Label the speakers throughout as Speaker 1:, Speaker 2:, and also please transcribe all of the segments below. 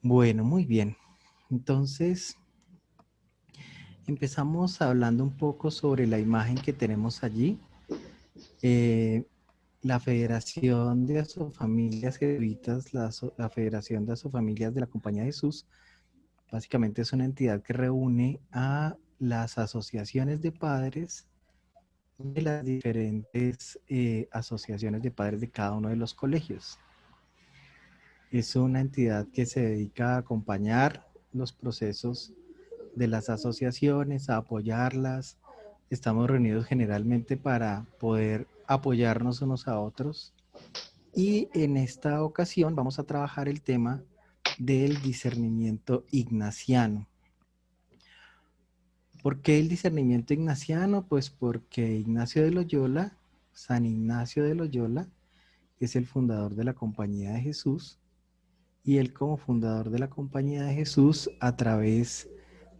Speaker 1: Bueno, muy bien. Entonces, empezamos hablando un poco sobre la imagen que tenemos allí. Eh, la Federación de Asofamilias Jesuitas, la Federación de Asofamilias de la Compañía de Jesús, básicamente es una entidad que reúne a las asociaciones de padres de las diferentes asociaciones de padres de cada uno de los colegios. Es una entidad que se dedica a acompañar los procesos de las asociaciones, a apoyarlas. Estamos reunidos generalmente para poder apoyarnos unos a otros. Y en esta ocasión vamos a trabajar el tema del discernimiento ignaciano. ¿Por qué el discernimiento ignaciano? Pues porque Ignacio de Loyola, San Ignacio de Loyola, es el fundador de la Compañía de Jesús, y él como fundador de la Compañía de Jesús, a través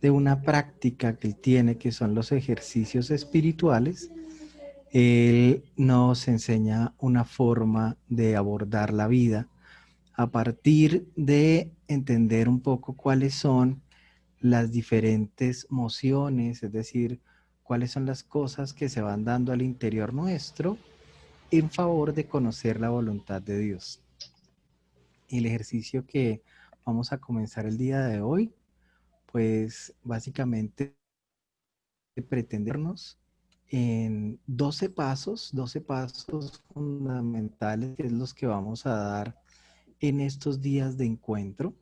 Speaker 1: de una práctica que él tiene, que son los ejercicios espirituales, él nos enseña una forma de abordar la vida a partir de entender un poco cuáles son las diferentes mociones, es decir, cuáles son las cosas que se van dando al interior nuestro en favor de conocer la voluntad de Dios. El ejercicio que vamos a comenzar el día de hoy, pues básicamente pretendernos en 12 pasos fundamentales, que es los que vamos a dar en estos días de encuentro.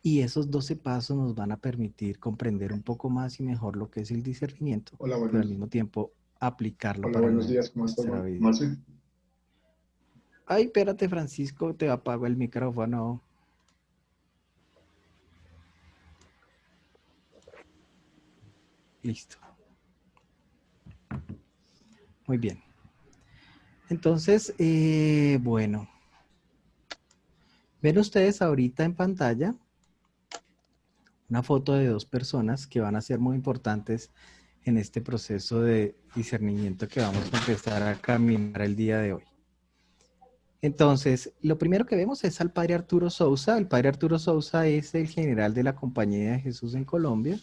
Speaker 1: Y esos 12 pasos nos van a permitir comprender un poco más y mejor lo que es el discernimiento,
Speaker 2: Hola,
Speaker 1: pero al mismo tiempo aplicarlo
Speaker 2: hola,
Speaker 1: para
Speaker 2: buenos días, ¿cómo estás,
Speaker 1: nuestra vida.
Speaker 2: Marce?
Speaker 1: Ay, espérate, Francisco, te apago el micrófono. Listo. Muy bien. Entonces, bueno, ven ustedes ahorita en pantalla una foto de dos personas que van a ser muy importantes en este proceso de discernimiento que vamos a empezar a caminar el día de hoy. Entonces, lo primero que vemos es al padre Arturo Sousa. El padre Arturo Sousa es el general de la Compañía de Jesús en Colombia.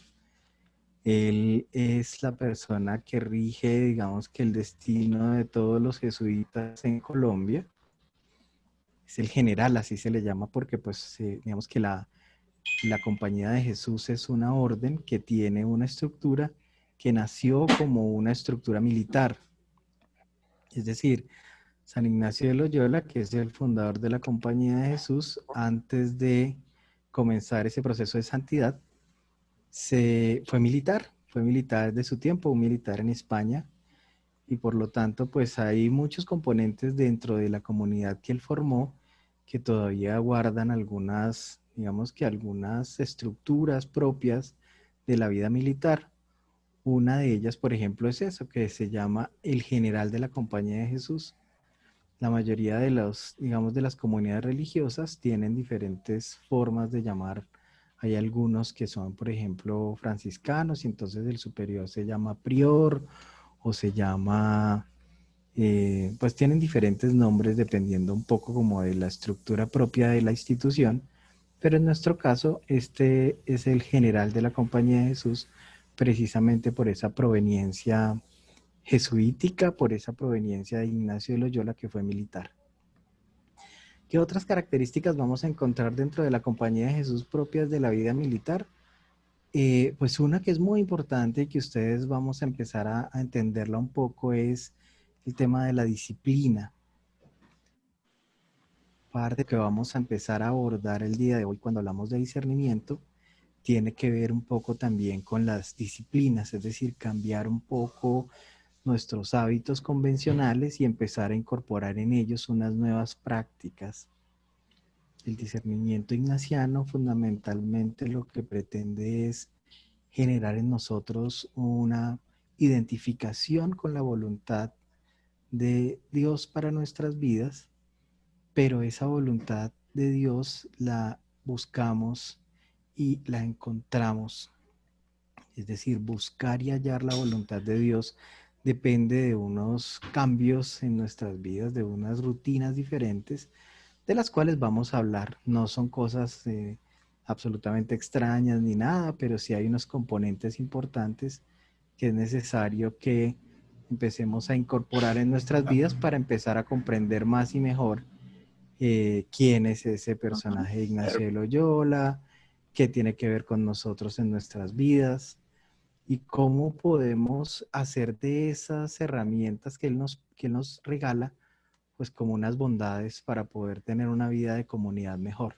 Speaker 1: Él es la persona que rige, digamos, que el destino de todos los jesuitas en Colombia. Es el general, así se le llama, porque pues digamos que la Compañía de Jesús es una orden que tiene una estructura que nació como una estructura militar. Es decir, San Ignacio de Loyola, que es el fundador de la Compañía de Jesús, antes de comenzar ese proceso de santidad, fue militar de su tiempo, un militar en España, y por lo tanto, pues hay muchos componentes dentro de la comunidad que él formó que todavía guardan algunas, digamos que algunas estructuras propias de la vida militar. Una de ellas, por ejemplo, es eso, que se llama el general de la Compañía de Jesús. La mayoría de los, digamos, de las comunidades religiosas tienen diferentes formas de llamar. Hay algunos que son, por ejemplo, franciscanos, y entonces el superior se llama prior o se llama, pues tienen diferentes nombres dependiendo un poco como de la estructura propia de la institución, pero en nuestro caso este es el general de la Compañía de Jesús, precisamente por esa proveniencia jesuítica, por esa proveniencia de Ignacio de Loyola, que fue militar. ¿Qué otras características vamos a encontrar dentro de la Compañía de Jesús propias de la vida militar? Pues una que es muy importante y que ustedes vamos a empezar a entenderla un poco es el tema de la disciplina. Parte que vamos a empezar a abordar el día de hoy cuando hablamos de discernimiento tiene que ver un poco también con las disciplinas, es decir, cambiar un poco nuestros hábitos convencionales y empezar a incorporar en ellos unas nuevas prácticas. El discernimiento ignaciano fundamentalmente lo que pretende es generar en nosotros una identificación con la voluntad de Dios para nuestras vidas, pero esa voluntad de Dios la buscamos y la encontramos. Es decir, buscar y hallar la voluntad de Dios depende de unos cambios en nuestras vidas, de unas rutinas diferentes, de las cuales vamos a hablar. No son cosas absolutamente extrañas ni nada, pero sí hay unos componentes importantes que es necesario que empecemos a incorporar en nuestras vidas para empezar a comprender más y mejor quién es ese personaje de Ignacio de Loyola, qué tiene que ver con nosotros en nuestras vidas y cómo podemos hacer de esas herramientas que él nos regala, pues como unas bondades para poder tener una vida de comunidad mejor.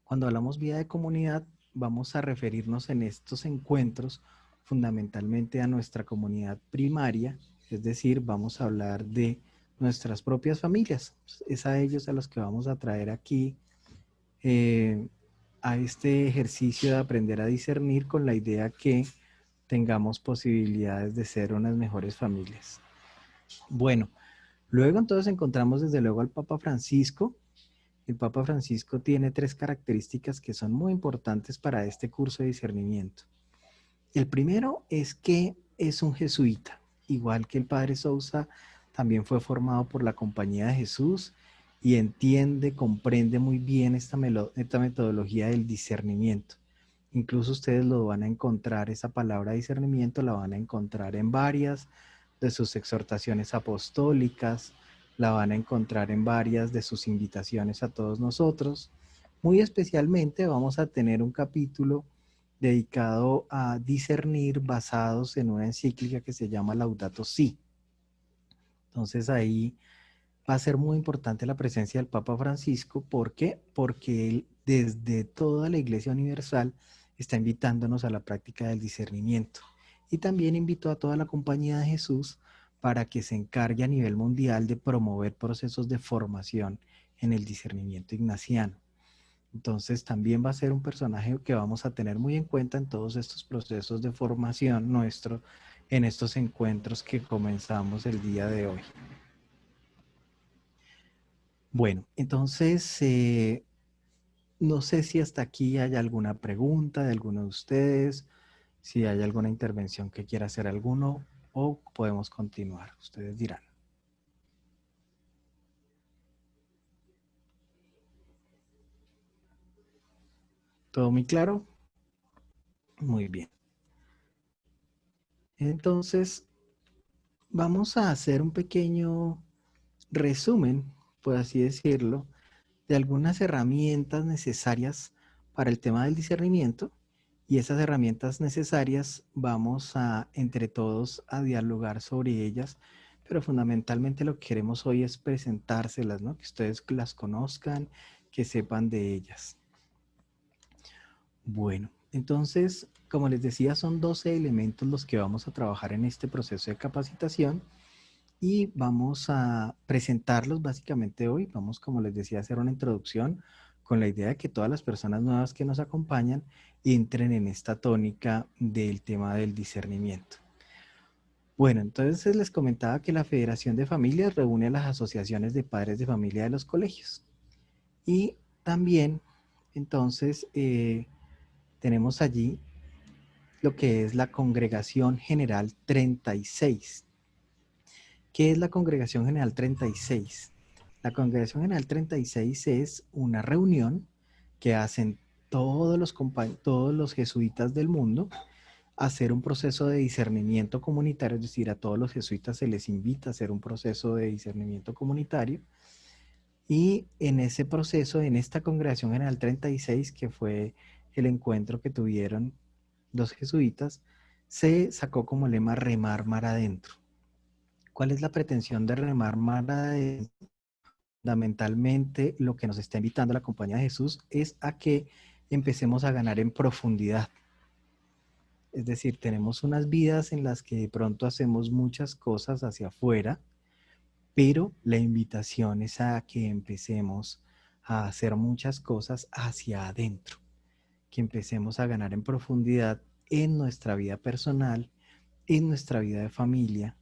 Speaker 1: Cuando hablamos vida de comunidad, vamos a referirnos en estos encuentros fundamentalmente a nuestra comunidad primaria, es decir, vamos a hablar de nuestras propias familias. Es a ellos a los que vamos a traer aquí eh, a este ejercicio de aprender a discernir con la idea que tengamos posibilidades de ser unas mejores familias. Bueno, luego entonces encontramos desde luego al Papa Francisco. El Papa Francisco tiene tres características que son muy importantes para este curso de discernimiento. El primero es que es un jesuita, igual que el Padre Sousa, también fue formado por la Compañía de Jesús y entiende, comprende muy bien esta metodología del discernimiento. Incluso ustedes lo van a encontrar, esa palabra discernimiento la van a encontrar en varias de sus exhortaciones apostólicas, la van a encontrar en varias de sus invitaciones a todos nosotros. Muy especialmente vamos a tener un capítulo dedicado a discernir basados en una encíclica que se llama Laudato Si. Entonces ahí va a ser muy importante la presencia del Papa Francisco. ¿Por qué? Porque él desde toda la Iglesia Universal está invitándonos a la práctica del discernimiento. Y también invitó a toda la Compañía de Jesús para que se encargue a nivel mundial de promover procesos de formación en el discernimiento ignaciano. Entonces también va a ser un personaje que vamos a tener muy en cuenta en todos estos procesos de formación nuestro, en estos encuentros que comenzamos el día de hoy. Bueno, entonces no sé si hasta aquí hay alguna pregunta de alguno de ustedes, si hay alguna intervención que quiera hacer alguno o podemos continuar. Ustedes dirán. ¿Todo muy claro? Muy bien. Entonces, vamos a hacer un pequeño resumen, por así decirlo, de algunas herramientas necesarias para el tema del discernimiento y esas herramientas necesarias vamos a, entre todos, a dialogar sobre ellas, pero fundamentalmente lo que queremos hoy es presentárselas, ¿no? Que ustedes las conozcan, que sepan de ellas. Bueno, entonces, como les decía, son 12 elementos los que vamos a trabajar en este proceso de capacitación y vamos a presentarlos básicamente hoy. Vamos, como les decía, a hacer una introducción con la idea de que todas las personas nuevas que nos acompañan entren en esta tónica del tema del discernimiento. Bueno, entonces les comentaba que la Federación de Familias reúne a las asociaciones de padres de familia de los colegios. Y también, entonces, tenemos allí lo que es la Congregación General 36. ¿Qué es la Congregación General 36? La Congregación General 36 es una reunión que hacen todos los jesuitas del mundo a hacer un proceso de discernimiento comunitario, es decir, a todos los jesuitas se les invita a hacer un proceso de discernimiento comunitario. Y en ese proceso, en esta Congregación General 36, que fue el encuentro que tuvieron los jesuitas, se sacó como lema remar mar adentro. ¿Cuál es la pretensión de remar mar adentro? Fundamentalmente, lo que nos está invitando la Compañía de Jesús es a que empecemos a ganar en profundidad. Es decir, tenemos unas vidas en las que de pronto hacemos muchas cosas hacia afuera, pero la invitación es a que empecemos a hacer muchas cosas hacia adentro, que empecemos a ganar en profundidad en nuestra vida personal, en nuestra vida de familia,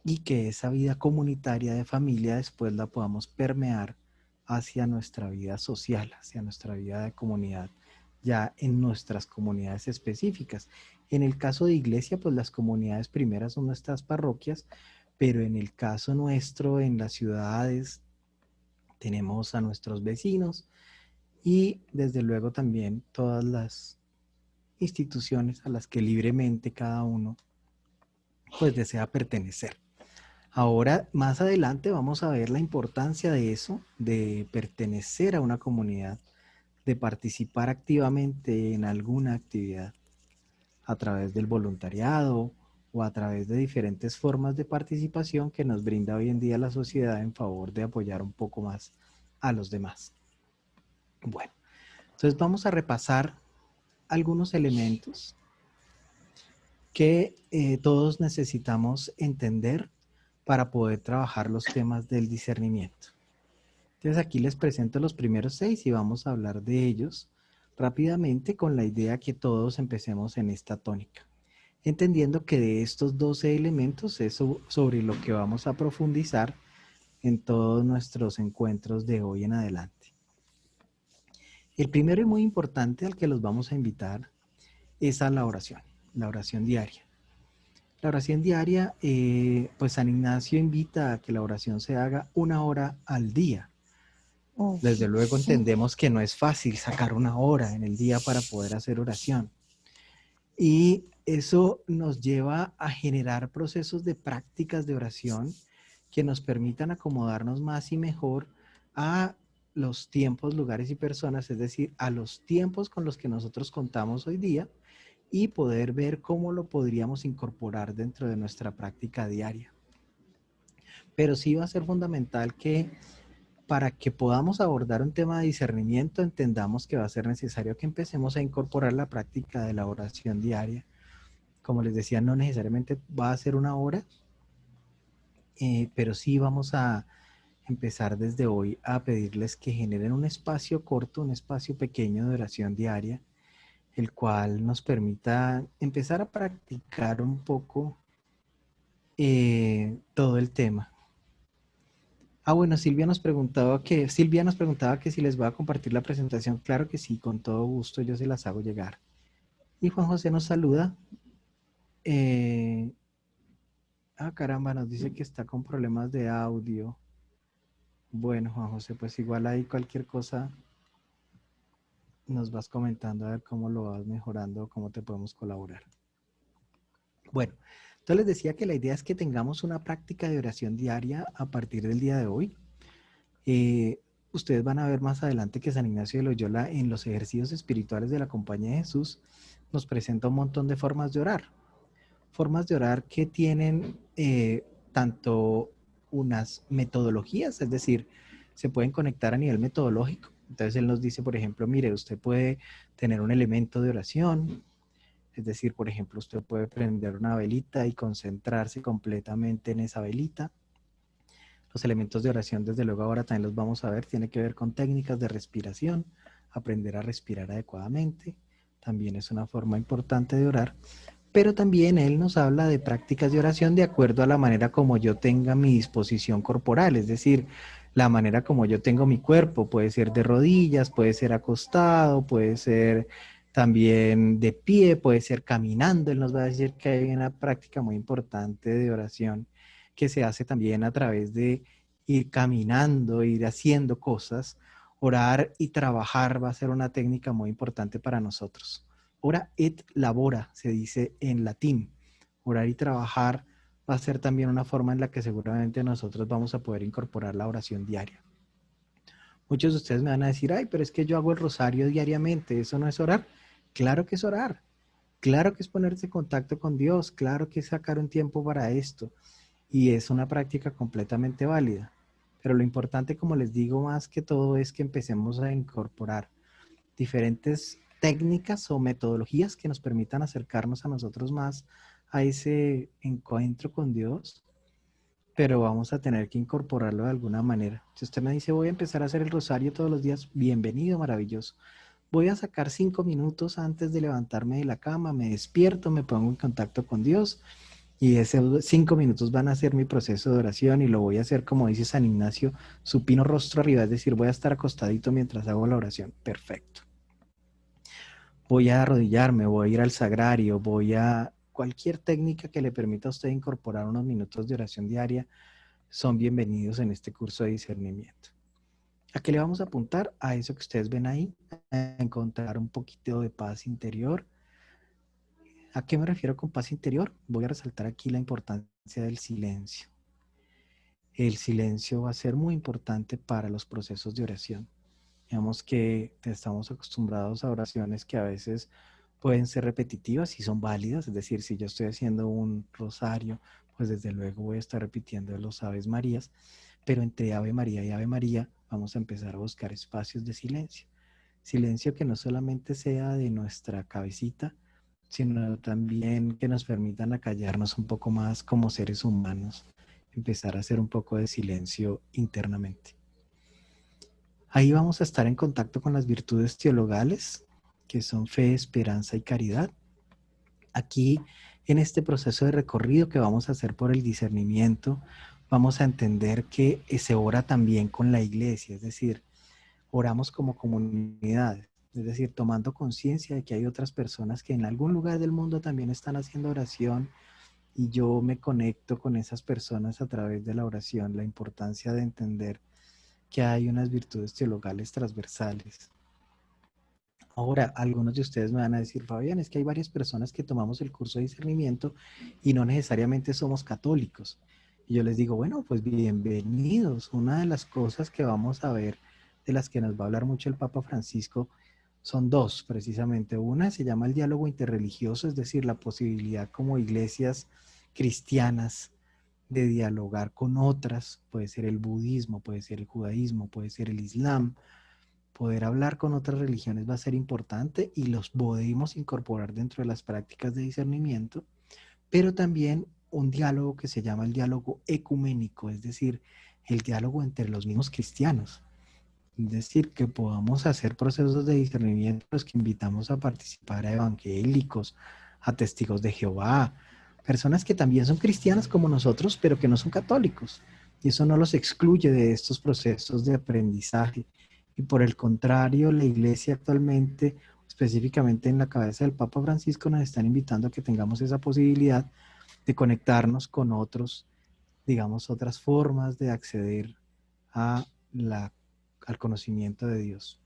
Speaker 1: y que esa vida comunitaria de familia después la podamos permear hacia nuestra vida social, hacia nuestra vida de comunidad, ya en nuestras comunidades específicas. En el caso de iglesia, pues las comunidades primeras son nuestras parroquias, pero en el caso nuestro, en las ciudades, tenemos a nuestros vecinos y desde luego también todas las instituciones a las que libremente cada uno pues desea pertenecer. Ahora, más adelante vamos a ver la importancia de eso, de pertenecer a una comunidad, de participar activamente en alguna actividad a través del voluntariado o a través de diferentes formas de participación que nos brinda hoy en día la sociedad en favor de apoyar un poco más a los demás. Bueno, entonces vamos a repasar algunos elementos que todos necesitamos entender para poder trabajar los temas del discernimiento. Entonces aquí les presento los primeros 6 y vamos a hablar de ellos rápidamente con la idea que todos empecemos en esta tónica, entendiendo que de estos 12 elementos es sobre lo que vamos a profundizar en todos nuestros encuentros de hoy en adelante. El primero y muy importante al que los vamos a invitar es a la oración diaria. La oración diaria, pues San Ignacio invita a que la oración se haga 1 hora al día. Desde luego entendemos que no es fácil sacar 1 hora en el día para poder hacer oración. Y eso nos lleva a generar procesos de prácticas de oración que nos permitan acomodarnos más y mejor a los tiempos, lugares y personas, es decir, a los tiempos con los que nosotros contamos hoy día y poder ver cómo lo podríamos incorporar dentro de nuestra práctica diaria. Pero sí va a ser fundamental que para que podamos abordar un tema de discernimiento, entendamos que va a ser necesario que empecemos a incorporar la práctica de la oración diaria. Como les decía, no necesariamente va a ser 1 hora, pero sí vamos a empezar desde hoy a pedirles que generen un espacio corto, un espacio pequeño de oración diaria, el cual nos permita empezar a practicar un poco todo el tema. Bueno, Silvia nos preguntaba que si les voy a compartir la presentación. Claro que sí, con todo gusto yo se las hago llegar. Y Juan José nos saluda. Caramba, nos dice que está con problemas de audio. Bueno, Juan José, pues igual ahí cualquier cosa nos vas comentando a ver cómo lo vas mejorando, cómo te podemos colaborar. Bueno, entonces les decía que la idea es que tengamos una práctica de oración diaria a partir del día de hoy. Ustedes van a ver más adelante que San Ignacio de Loyola en los ejercicios espirituales de la Compañía de Jesús nos presenta un montón de formas de orar. Formas de orar que tienen tanto unas metodologías, es decir, se pueden conectar a nivel metodológico. Entonces él nos dice, por ejemplo, mire, usted puede tener un elemento de oración, es decir, por ejemplo, usted puede prender una velita y concentrarse completamente en esa velita. Los elementos de oración, desde luego, ahora también los vamos a ver. Tiene que ver con técnicas de respiración, aprender a respirar adecuadamente. También es una forma importante de orar. Pero también él nos habla de prácticas de oración de acuerdo a la manera como yo tenga mi disposición corporal, es decir, la manera como yo tengo mi cuerpo. Puede ser de rodillas, puede ser acostado, puede ser también de pie, puede ser caminando. Él nos va a decir que hay una práctica muy importante de oración que se hace también a través de ir caminando, ir haciendo cosas. Orar y trabajar va a ser una técnica muy importante para nosotros. Ora et labora, se dice en latín. Orar y trabajar va a ser también una forma en la que seguramente nosotros vamos a poder incorporar la oración diaria. Muchos de ustedes me van a decir, ay, pero es que yo hago el rosario diariamente, ¿eso no es orar? Claro que es orar. Claro que es ponerse en contacto con Dios. Claro que es sacar un tiempo para esto. Y es una práctica completamente válida. Pero lo importante, como les digo, más que todo es que empecemos a incorporar diferentes técnicas o metodologías que nos permitan acercarnos a nosotros más a ese encuentro con Dios, pero vamos a tener que incorporarlo de alguna manera. Si usted me dice, voy a empezar a hacer el rosario todos los días, bienvenido, maravilloso. Voy a sacar 5 minutos antes de levantarme de la cama, me despierto, me pongo en contacto con Dios y esos 5 minutos van a ser mi proceso de oración y lo voy a hacer como dice San Ignacio, supino rostro arriba, es decir, voy a estar acostadito mientras hago la oración. Perfecto. Voy a arrodillarme, voy a ir al sagrario, voy a cualquier técnica que le permita a usted incorporar unos minutos de oración diaria, son bienvenidos en este curso de discernimiento. ¿A qué le vamos a apuntar? A eso que ustedes ven ahí, a encontrar un poquito de paz interior. ¿A qué me refiero con paz interior? Voy a resaltar aquí la importancia del silencio. El silencio va a ser muy importante para los procesos de oración. Digamos que estamos acostumbrados a oraciones que a veces pueden ser repetitivas y son válidas, es decir, si yo estoy haciendo un rosario, pues desde luego voy a estar repitiendo los Aves Marías, pero entre Ave María y Ave María vamos a empezar a buscar espacios de silencio. Silencio que no solamente sea de nuestra cabecita, sino también que nos permitan acallarnos un poco más como seres humanos, empezar a hacer un poco de silencio internamente. Ahí vamos a estar en contacto con las virtudes teologales, que son fe, esperanza y caridad. Aquí, en este proceso de recorrido que vamos a hacer por el discernimiento, vamos a entender que se ora también con la iglesia, es decir, oramos como comunidad, es decir, tomando conciencia de que hay otras personas que en algún lugar del mundo también están haciendo oración y yo me conecto con esas personas a través de la oración, la importancia de entender que hay unas virtudes teologales transversales. Ahora, algunos de ustedes me van a decir, Fabián, es que hay varias personas que tomamos el curso de discernimiento y no necesariamente somos católicos. Y yo les digo, bueno, pues bienvenidos. Una de las cosas que vamos a ver, de las que nos va a hablar mucho el Papa Francisco, son dos, precisamente. Una se llama el diálogo interreligioso, es decir, la posibilidad como iglesias cristianas de dialogar con otras, puede ser el budismo, puede ser el judaísmo, puede ser el islam. Poder hablar con otras religiones va a ser importante y los podemos incorporar dentro de las prácticas de discernimiento, pero también un diálogo que se llama el diálogo ecuménico, es decir, el diálogo entre los mismos cristianos. Es decir, que podamos hacer procesos de discernimiento los que invitamos a participar a evangélicos, a testigos de Jehová, personas que también son cristianas como nosotros, pero que no son católicos. Y eso no los excluye de estos procesos de aprendizaje. Y por el contrario, la iglesia actualmente, específicamente en la cabeza del Papa Francisco, nos están invitando a que tengamos esa posibilidad de conectarnos con otros, digamos, otras formas de acceder a la, al conocimiento de Dios.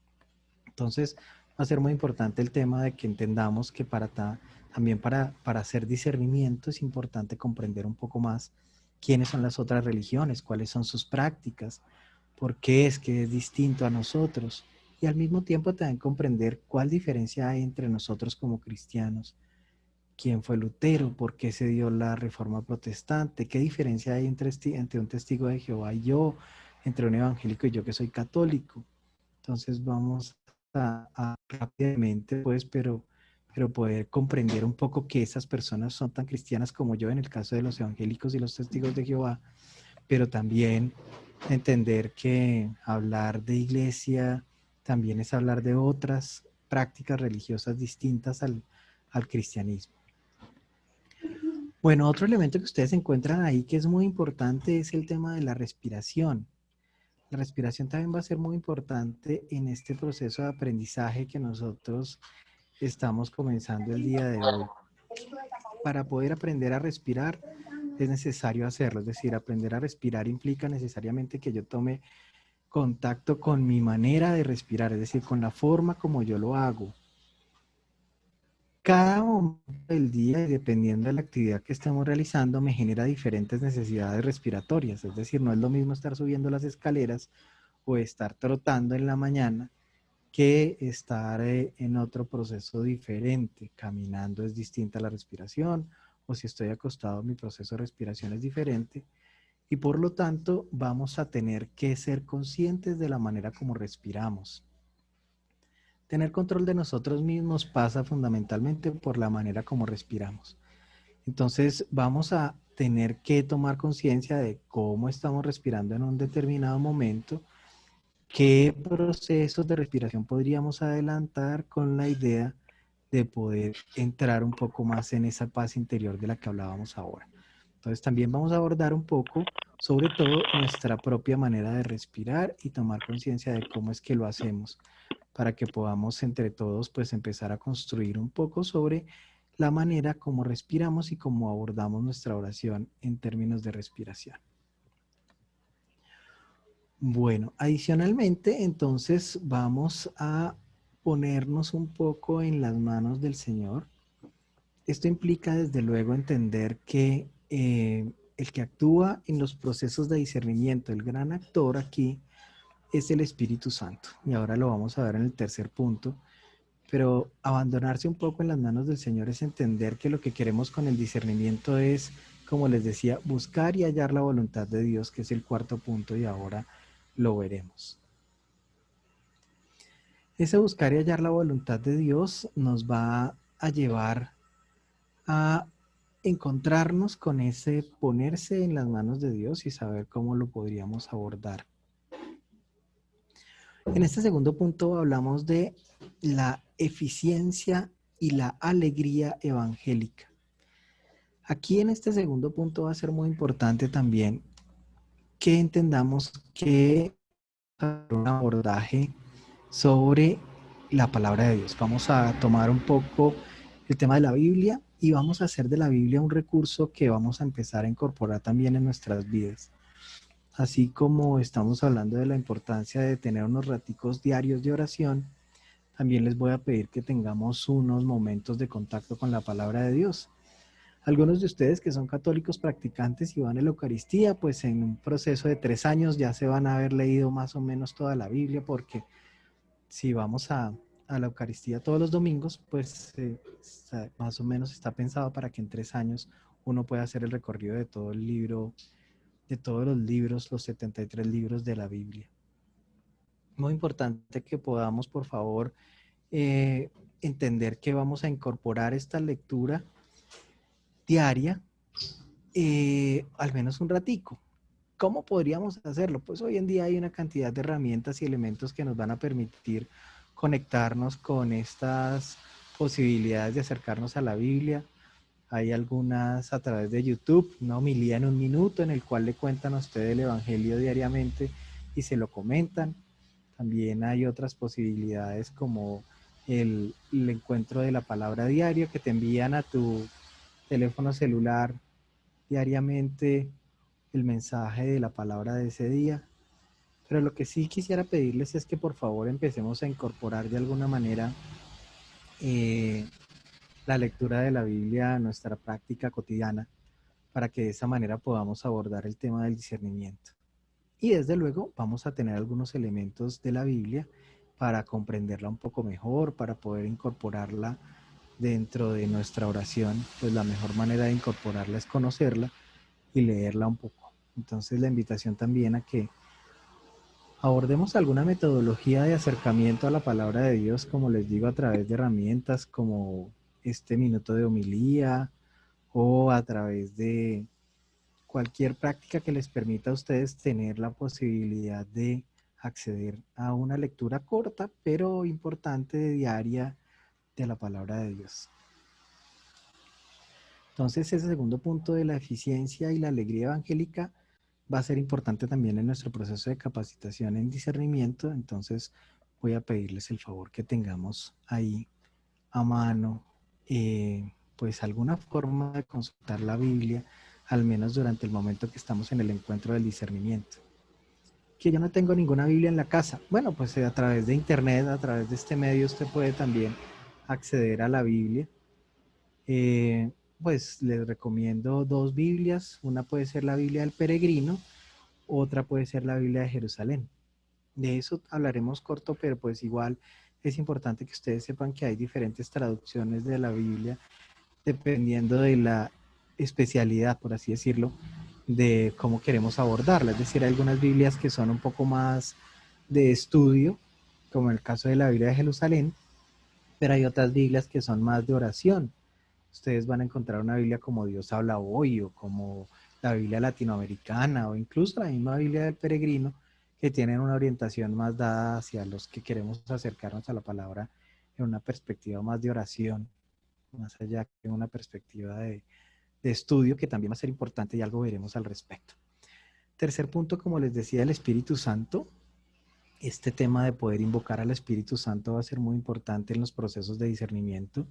Speaker 1: Entonces, va a ser muy importante el tema de que entendamos que también para hacer discernimiento es importante comprender un poco más quiénes son las otras religiones, cuáles son sus prácticas, por qué es que es distinto a nosotros y al mismo tiempo también comprender cuál diferencia hay entre nosotros como cristianos, quién fue Lutero, por qué se dio la reforma protestante, qué diferencia hay entre un testigo de Jehová y yo, entre un evangélico y yo que soy católico. Entonces vamos a rápidamente, pues, pero poder comprender un poco que esas personas son tan cristianas como yo en el caso de los evangélicos y los testigos de Jehová, pero también entender que hablar de iglesia también es hablar de otras prácticas religiosas distintas al cristianismo. Bueno, otro elemento que ustedes encuentran ahí que es muy importante es el tema de la respiración. La respiración también va a ser muy importante en este proceso de aprendizaje que nosotros estamos comenzando el día de hoy. Para poder aprender a respirar es necesario hacerlo, es decir, aprender a respirar implica necesariamente que yo tome contacto con mi manera de respirar, es decir, con la forma como yo lo hago. Cada momento del día, y dependiendo de la actividad que estemos realizando, me genera diferentes necesidades respiratorias. Es decir, no es lo mismo estar subiendo las escaleras o estar trotando en la mañana que estar en otro proceso diferente. Caminando es distinta la respiración, o si estoy acostado, mi proceso de respiración es diferente. Y por lo tanto, vamos a tener que ser conscientes de la manera como respiramos. Tener control de nosotros mismos pasa fundamentalmente por la manera como respiramos. Entonces vamos a tener que tomar conciencia de cómo estamos respirando en un determinado momento, qué procesos de respiración podríamos adelantar con la idea de poder entrar un poco más en esa paz interior de la que hablábamos ahora. Entonces también vamos a abordar un poco, sobre todo, nuestra propia manera de respirar y tomar conciencia de cómo es que lo hacemos para que podamos entre todos pues empezar a construir un poco sobre la manera como respiramos y cómo abordamos nuestra oración en términos de respiración. Bueno, adicionalmente, entonces vamos a ponernos un poco en las manos del Señor. Esto implica, desde luego, entender que el que actúa en los procesos de discernimiento, el gran actor aquí, es el Espíritu Santo. Y ahora lo vamos a ver en el tercer punto. Pero abandonarse un poco en las manos del Señor es entender que lo que queremos con el discernimiento es, como les decía, buscar y hallar la voluntad de Dios, que es el cuarto punto, y ahora lo veremos. Ese buscar y hallar la voluntad de Dios nos va a llevar a encontrarnos con ese ponerse en las manos de Dios y saber cómo lo podríamos abordar. En este segundo punto hablamos de la eficiencia y la alegría evangélica. Aquí en este segundo punto va a ser muy importante también que entendamos que un abordaje sobre la palabra de Dios. Vamos a tomar un poco el tema de la Biblia y vamos a hacer de la Biblia un recurso que vamos a empezar a incorporar también en nuestras vidas. Así como estamos hablando de la importancia de tener unos raticos diarios de oración, también les voy a pedir que tengamos unos momentos de contacto con la palabra de Dios. Algunos de ustedes que son católicos practicantes y van a la Eucaristía, pues en un proceso de 3 años ya se van a haber leído más o menos toda la Biblia, porque si vamos a la Eucaristía todos los domingos, pues más o menos está pensado para que en 3 años uno pueda hacer el recorrido de todo el libro, de todos los libros, los 73 libros de la Biblia. Muy importante que podamos, por favor, entender que vamos a incorporar esta lectura diaria, al menos un ratico. ¿Cómo podríamos hacerlo? Pues hoy en día hay una cantidad de herramientas y elementos que nos van a permitir conectarnos con estas posibilidades de acercarnos a la Biblia. Hay algunas a través de YouTube, una homilía en 1 minuto en el cual le cuentan a usted el Evangelio diariamente y se lo comentan. También hay otras posibilidades como el encuentro de la palabra diaria que te envían a tu teléfono celular diariamente el mensaje de la palabra de ese día. Pero lo que sí quisiera pedirles es que por favor empecemos a incorporar de alguna manera eh, la lectura de la Biblia a nuestra práctica cotidiana para que de esa manera podamos abordar el tema del discernimiento. Y desde luego vamos a tener algunos elementos de la Biblia para comprenderla un poco mejor, para poder incorporarla dentro de nuestra oración. Pues la mejor manera de incorporarla es conocerla y leerla un poco. Entonces la invitación también a que abordemos alguna metodología de acercamiento a la palabra de Dios, como les digo, a través de herramientas como este minuto de homilía o a través de cualquier práctica que les permita a ustedes tener la posibilidad de acceder a una lectura corta pero importante diaria de la palabra de Dios. Entonces, ese segundo punto de la eficiencia y la alegría evangélica va a ser importante también en nuestro proceso de capacitación en discernimiento. Entonces, voy a pedirles el favor que tengamos ahí a mano, pues alguna forma de consultar la Biblia, al menos durante el momento que estamos en el encuentro del discernimiento. Que yo no tengo ninguna Biblia en la casa. Bueno, pues a través de internet, a través de este medio, usted puede también acceder a la Biblia. Eh, pues les recomiendo 2 Biblias. Una puede ser la Biblia del Peregrino, otra puede ser la Biblia de Jerusalén. De eso hablaremos corto, pero pues igual es importante que ustedes sepan que hay diferentes traducciones de la Biblia dependiendo de la especialidad, por así decirlo, de cómo queremos abordarla. Es decir, hay algunas Biblias que son un poco más de estudio, como en el caso de la Biblia de Jerusalén, pero hay otras Biblias que son más de oración. Ustedes van a encontrar una Biblia como Dios habla hoy, o como la Biblia latinoamericana, o incluso la misma Biblia del Peregrino, que tienen una orientación más dada hacia los que queremos acercarnos a la palabra en una perspectiva más de oración, más allá que una perspectiva de estudio, que también va a ser importante y algo veremos al respecto. Tercer punto, como les decía, el Espíritu Santo. Este tema de poder invocar al Espíritu Santo va a ser muy importante en los procesos de discernimiento.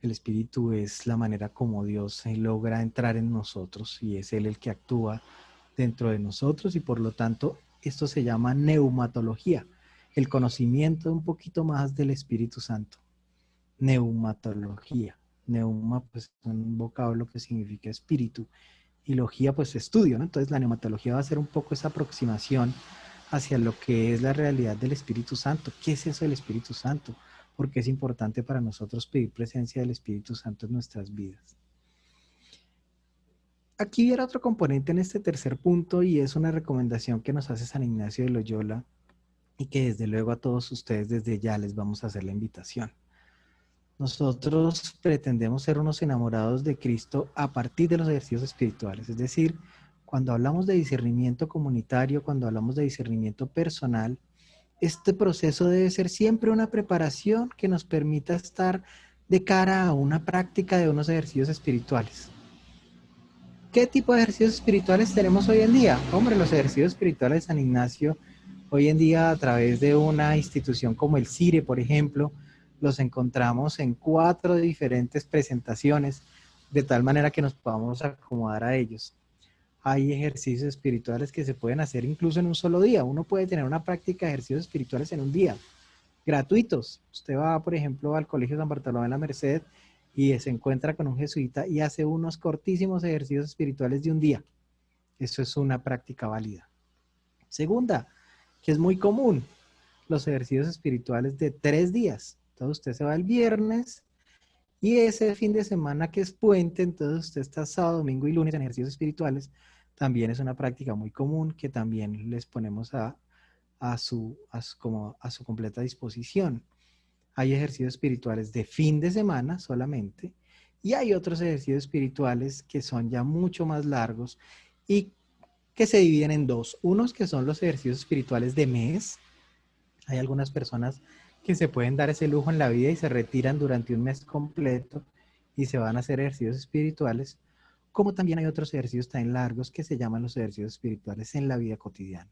Speaker 1: El Espíritu es la manera como Dios logra entrar en nosotros y es Él el que actúa dentro de nosotros y por lo tanto esto se llama neumatología, el conocimiento un poquito más del Espíritu Santo. Neumatología. Neuma, pues, es un vocablo que significa espíritu, y logía, pues, estudio, ¿no? Entonces, la neumatología va a ser un poco esa aproximación hacia lo que es la realidad del Espíritu Santo. ¿Qué es eso del Espíritu Santo? Porque es importante para nosotros pedir presencia del Espíritu Santo en nuestras vidas. Aquí viene otro componente en este tercer punto, y es una recomendación que nos hace San Ignacio de Loyola, y que desde luego a todos ustedes desde ya les vamos a hacer la invitación. Nosotros pretendemos ser unos enamorados de Cristo a partir de los ejercicios espirituales, es decir, cuando hablamos de discernimiento comunitario, cuando hablamos de discernimiento personal, este proceso debe ser siempre una preparación que nos permita estar de cara a una práctica de unos ejercicios espirituales. ¿Qué tipo de ejercicios espirituales tenemos hoy en día? Hombre, los ejercicios espirituales de San Ignacio, hoy en día a través de una institución como el CIRE, por ejemplo, los encontramos en 4 diferentes presentaciones, de tal manera que nos podamos acomodar a ellos. Hay ejercicios espirituales que se pueden hacer incluso en un solo día. Uno puede tener una práctica de ejercicios espirituales en un día, gratuitos. Usted va, por ejemplo, al Colegio San Bartolomé de la Merced y se encuentra con un jesuita y hace unos cortísimos ejercicios espirituales de un día. Eso es una práctica válida. Segunda, que es muy común, los ejercicios espirituales de 3 días. Entonces usted se va el viernes y ese fin de semana que es puente, entonces usted está sábado, domingo y lunes en ejercicios espirituales. También es una práctica muy común que también les ponemos a su completa disposición. Hay ejercicios espirituales de fin de semana solamente, y hay otros ejercicios espirituales que son ya mucho más largos y que se dividen en 2. Unos que son los ejercicios espirituales de mes. Hay algunas personas que se pueden dar ese lujo en la vida y se retiran durante un mes completo y se van a hacer ejercicios espirituales, como también hay otros ejercicios tan largos que se llaman los ejercicios espirituales en la vida cotidiana.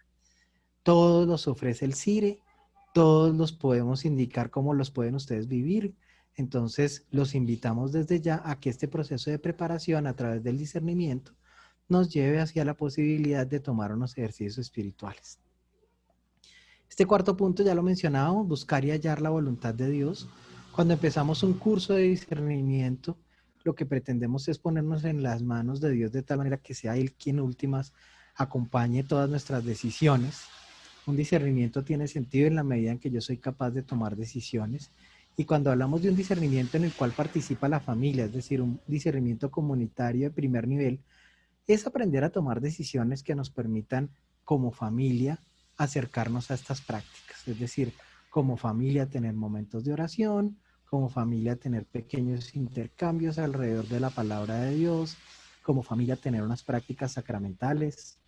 Speaker 1: Todos los ofrece el CIRE, todos los podemos indicar cómo los pueden ustedes vivir. Entonces, los invitamos desde ya a que este proceso de preparación a través del discernimiento nos lleve hacia la posibilidad de tomar unos ejercicios espirituales. Este cuarto punto ya lo mencionábamos, buscar y hallar la voluntad de Dios. Cuando empezamos un curso de discernimiento, lo que pretendemos es ponernos en las manos de Dios de tal manera que sea Él quien últimas acompañe todas nuestras decisiones. Un discernimiento tiene sentido en la medida en que yo soy capaz de tomar decisiones. Y cuando hablamos de un discernimiento en el cual participa la familia, es decir, un discernimiento comunitario de primer nivel, es aprender a tomar decisiones que nos permitan como familia acercarnos a estas prácticas. Es decir, como familia tener momentos de oración, como familia tener pequeños intercambios alrededor de la palabra de Dios, como familia tener unas prácticas sacramentales.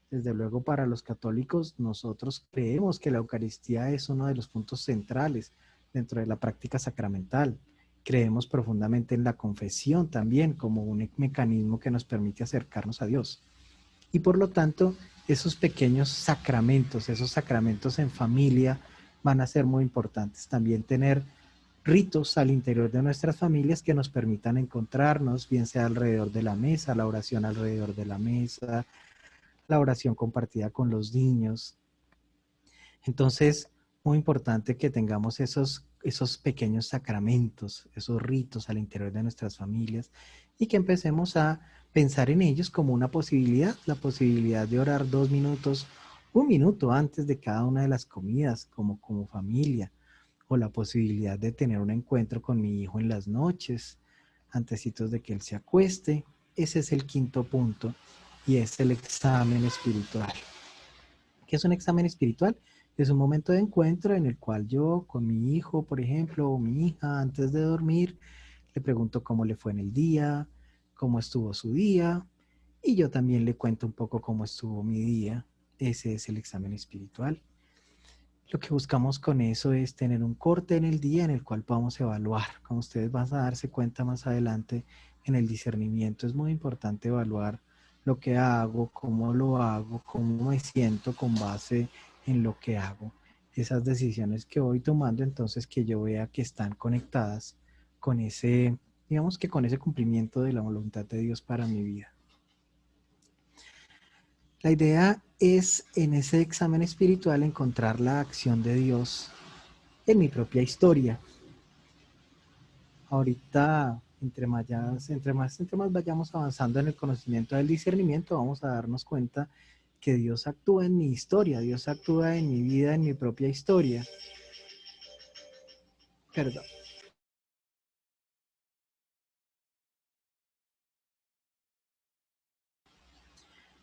Speaker 1: Desde luego, para los católicos, nosotros creemos que la Eucaristía es uno de los puntos centrales dentro de la práctica sacramental. Creemos profundamente en la confesión también como un mecanismo que nos permite acercarnos a Dios. Y por lo tanto, esos pequeños sacramentos, esos sacramentos en familia van a ser muy importantes. También tener ritos al interior de nuestras familias que nos permitan encontrarnos, bien sea alrededor de la mesa, la oración alrededor de la mesa, la oración compartida con los niños. Entonces, muy importante que tengamos esos pequeños sacramentos, esos ritos al interior de nuestras familias, y que empecemos a pensar en ellos como una posibilidad, la posibilidad de orar 2 minutos, 1 minuto antes de cada una de las comidas, como familia, o la posibilidad de tener un encuentro con mi hijo en las noches, antecitos de que él se acueste. Ese es el quinto punto, y es el examen espiritual. ¿Qué es un examen espiritual? Es un momento de encuentro en el cual yo con mi hijo, por ejemplo, o mi hija, antes de dormir, le pregunto cómo le fue en el día, cómo estuvo su día, y yo también le cuento un poco cómo estuvo mi día. Ese es el examen espiritual. Lo que buscamos con eso es tener un corte en el día en el cual podamos evaluar. Como ustedes van a darse cuenta más adelante en el discernimiento, es muy importante evaluar lo que hago, cómo lo hago, cómo me siento con base en lo que hago. Esas decisiones que voy tomando, entonces que yo vea que están conectadas con ese, digamos que con ese cumplimiento de la voluntad de Dios para mi vida. La idea es en ese examen espiritual encontrar la acción de Dios en mi propia historia. Ahorita, entre más vayamos avanzando en el conocimiento del discernimiento, vamos a darnos cuenta que Dios actúa en mi historia, Dios actúa en mi vida, en mi propia historia. Perdón.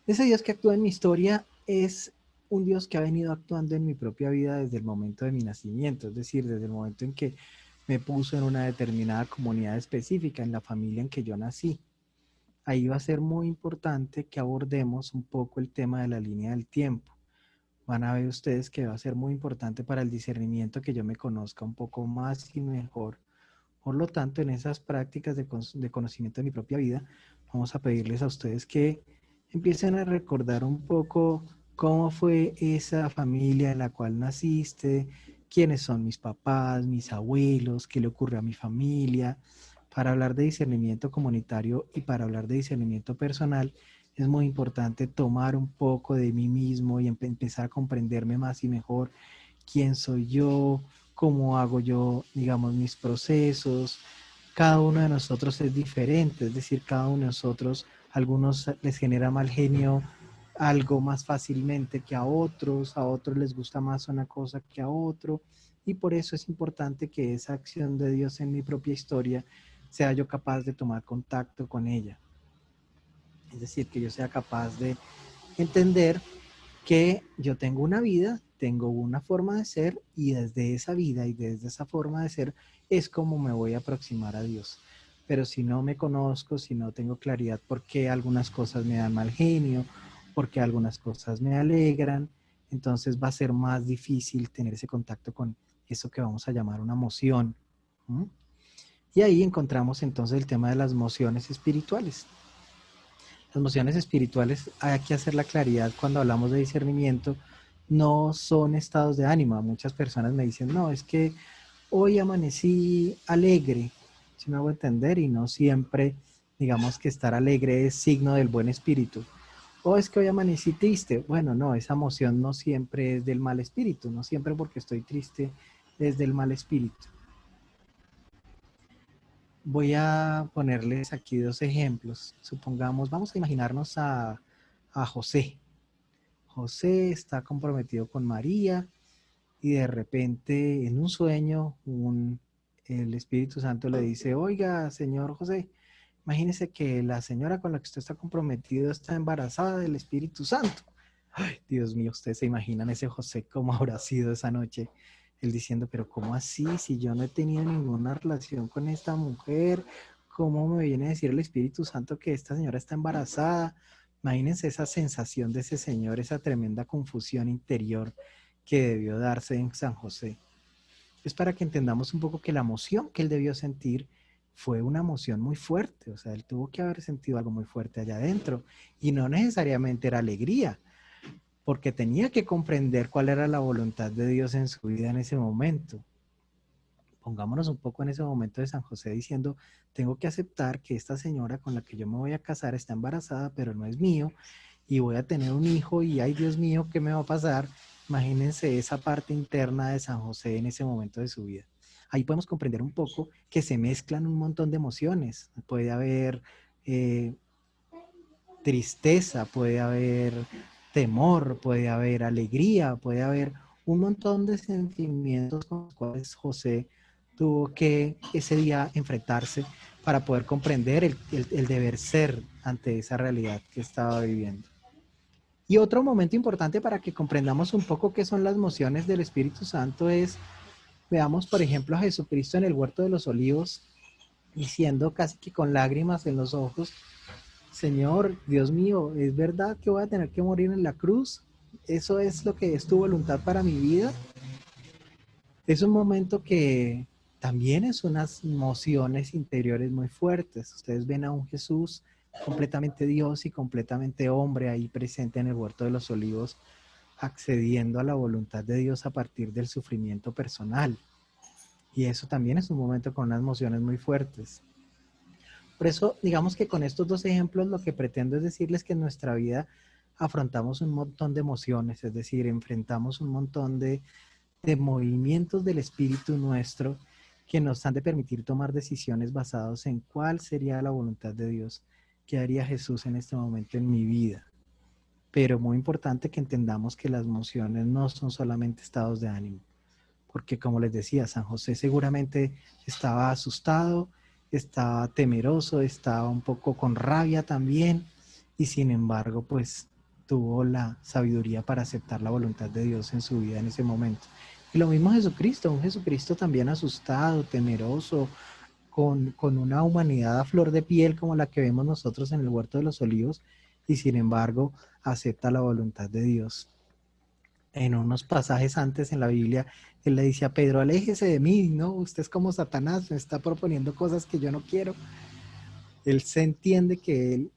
Speaker 1: Ese Dios que actúa en mi historia es un Dios que ha venido actuando en mi propia vida desde el momento de mi nacimiento, es decir, desde el momento en que me puso en una determinada comunidad específica, en la familia en que yo nací. Ahí va a ser muy importante que abordemos un poco el tema de la línea del tiempo. Van a ver ustedes que va a ser muy importante para el discernimiento que yo me conozca un poco más y mejor. Por lo tanto, en esas prácticas de conocimiento de mi propia vida, vamos a pedirles a ustedes que empiecen a recordar un poco cómo fue esa familia en la cual naciste, quiénes son mis papás, mis abuelos, qué le ocurrió a mi familia. Para hablar de discernimiento comunitario y para hablar de discernimiento personal, es muy importante tomar un poco de mí mismo y empezar a comprenderme más y mejor quién soy yo, cómo hago yo, digamos, mis procesos. Cada uno de nosotros es diferente, es decir, cada uno de nosotros, a algunos les genera mal genio algo más fácilmente que a otros les gusta más una cosa que a otro, y por eso es importante que esa acción de Dios en mi propia historia sea yo capaz de tomar contacto con ella. Es decir, que yo sea capaz de entender que yo tengo una vida, tengo una forma de ser y desde esa vida y desde esa forma de ser es como me voy a aproximar a Dios. Pero si no me conozco, si no tengo claridad por qué algunas cosas me dan mal genio, por qué algunas cosas me alegran, entonces va a ser más difícil tener ese contacto con eso que vamos a llamar una emoción. ¿Mm? Y ahí encontramos entonces el tema de las emociones espirituales. Las emociones espirituales, hay que hacer la claridad cuando hablamos de discernimiento, no son estados de ánimo. Muchas personas me dicen, no, es que hoy amanecí alegre, si me hago entender, y no siempre, digamos que estar alegre es signo del buen espíritu. O es que hoy amanecí triste. Bueno, no, esa emoción no siempre es del mal espíritu, no siempre porque estoy triste es del mal espíritu. Voy a ponerles aquí dos ejemplos. Supongamos, vamos a imaginarnos a José. José está comprometido con María y de repente en un sueño el Espíritu Santo le dice, oiga, señor José, imagínese que la señora con la que usted está comprometido está embarazada del Espíritu Santo. Ay, Dios mío, ustedes se imaginan ese José cómo habrá sido esa noche. Él diciendo, pero ¿cómo así? Si yo no he tenido ninguna relación con esta mujer, ¿cómo me viene a decir el Espíritu Santo que esta señora está embarazada? Imagínense esa sensación de ese señor, esa tremenda confusión interior que debió darse en San José. Es para que entendamos un poco que la emoción que él debió sentir fue una emoción muy fuerte, o sea, él tuvo que haber sentido algo muy fuerte allá adentro y no necesariamente era alegría, porque tenía que comprender cuál era la voluntad de Dios en su vida en ese momento. Pongámonos un poco en ese momento de San José diciendo, tengo que aceptar que esta señora con la que yo me voy a casar está embarazada, pero no es mío, y voy a tener un hijo y ay Dios mío, ¿qué me va a pasar? Imagínense esa parte interna de San José en ese momento de su vida. Ahí podemos comprender un poco que se mezclan un montón de emociones. Puede haber eh, tristeza, puede haber temor, puede haber alegría, puede haber un montón de sentimientos con los cuales José tuvo que ese día enfrentarse para poder comprender el deber ser ante esa realidad que estaba viviendo. Y otro momento importante para que comprendamos un poco qué son las emociones del Espíritu Santo es, veamos por ejemplo a Jesucristo en el huerto de los olivos, diciendo casi que con lágrimas en los ojos, Señor, Dios mío, ¿es verdad que voy a tener que morir en la cruz? ¿Eso es lo que es tu voluntad para mi vida? Es un momento que también es unas emociones interiores muy fuertes. Ustedes ven a un Jesús completamente Dios y completamente hombre ahí presente en el huerto de los olivos, accediendo a la voluntad de Dios a partir del sufrimiento personal. Y eso también es un momento con unas emociones muy fuertes. Por eso, digamos que con estos dos ejemplos lo que pretendo es decirles que en nuestra vida afrontamos un montón de emociones, es decir, enfrentamos un montón de movimientos del espíritu nuestro que nos han de permitir tomar decisiones basadas en cuál sería la voluntad de Dios, qué haría Jesús en este momento en mi vida. Pero muy importante que entendamos que las emociones no son solamente estados de ánimo, porque como les decía, San José seguramente estaba asustado, estaba temeroso, estaba un poco con rabia también, y sin embargo, pues tuvo la sabiduría para aceptar la voluntad de Dios en su vida en ese momento. Y lo mismo Jesucristo, un Jesucristo también asustado, temeroso, con una humanidad a flor de piel como la que vemos nosotros en el Huerto de los Olivos, y sin embargo acepta la voluntad de Dios. En unos pasajes antes en la Biblia, él le dice a Pedro, aléjese de mí, ¿no? Usted es como Satanás, me está proponiendo cosas que yo no quiero. Él se entiende que él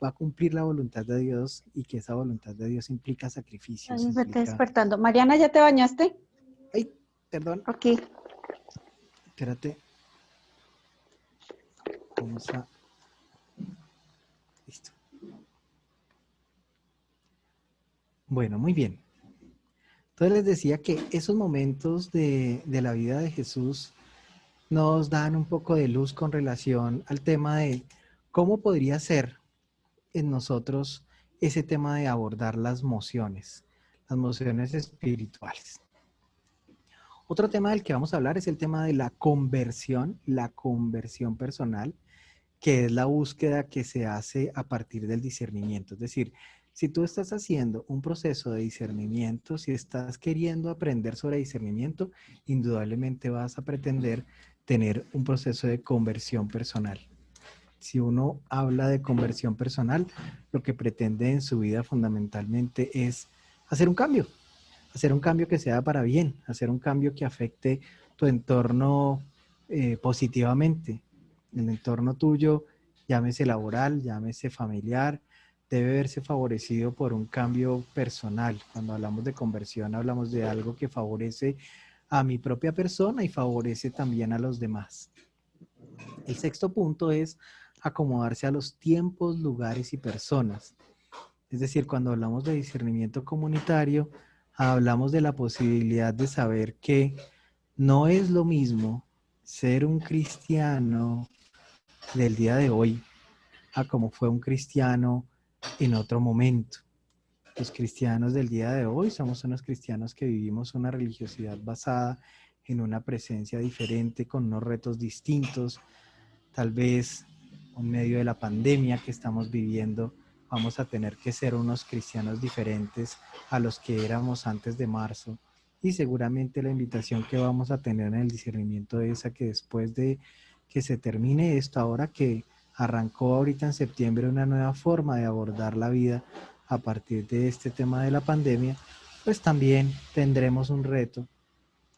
Speaker 1: va a cumplir la voluntad de Dios y que esa voluntad de Dios implica
Speaker 2: Ay,
Speaker 1: sacrificios,
Speaker 2: me está
Speaker 1: implica...
Speaker 2: despertando. Mariana, ¿ya te bañaste?
Speaker 1: ¡Ay! Perdón,
Speaker 2: Ok.
Speaker 1: espérate. Vamos a... Listo. Bueno, muy bien. Entonces les decía que esos momentos de la vida de Jesús nos dan un poco de luz con relación al tema de cómo podría ser en nosotros ese tema de abordar las emociones espirituales. Otro tema del que vamos a hablar es el tema de la conversión personal, que es la búsqueda que se hace a partir del discernimiento. Es decir, si tú estás haciendo un proceso de discernimiento, si estás queriendo aprender sobre discernimiento, indudablemente vas a pretender tener un proceso de conversión personal. Si uno habla de conversión personal, lo que pretende en su vida fundamentalmente es hacer un cambio que sea para bien, hacer un cambio que afecte tu entorno positivamente. El entorno tuyo, llámese laboral, llámese familiar, debe verse favorecido por un cambio personal. Cuando hablamos de conversión, hablamos de algo que favorece a mi propia persona y favorece también a los demás. El sexto punto es acomodarse a los tiempos, lugares y personas. Es decir, cuando hablamos de discernimiento comunitario, hablamos de la posibilidad de saber que no es lo mismo ser un cristiano del día de hoy a como fue un cristiano en otro momento. Los cristianos del día de hoy somos unos cristianos que vivimos una religiosidad basada en una presencia diferente, con unos retos distintos. Tal vez en medio de la pandemia que estamos viviendo, vamos a tener que ser unos cristianos diferentes a los que éramos antes de marzo. Y seguramente la invitación que vamos a tener en el discernimiento es a que después de que se termine esto, ahora que arrancó ahorita en septiembre una nueva forma de abordar la vida a partir de este tema de la pandemia, pues también tendremos un reto,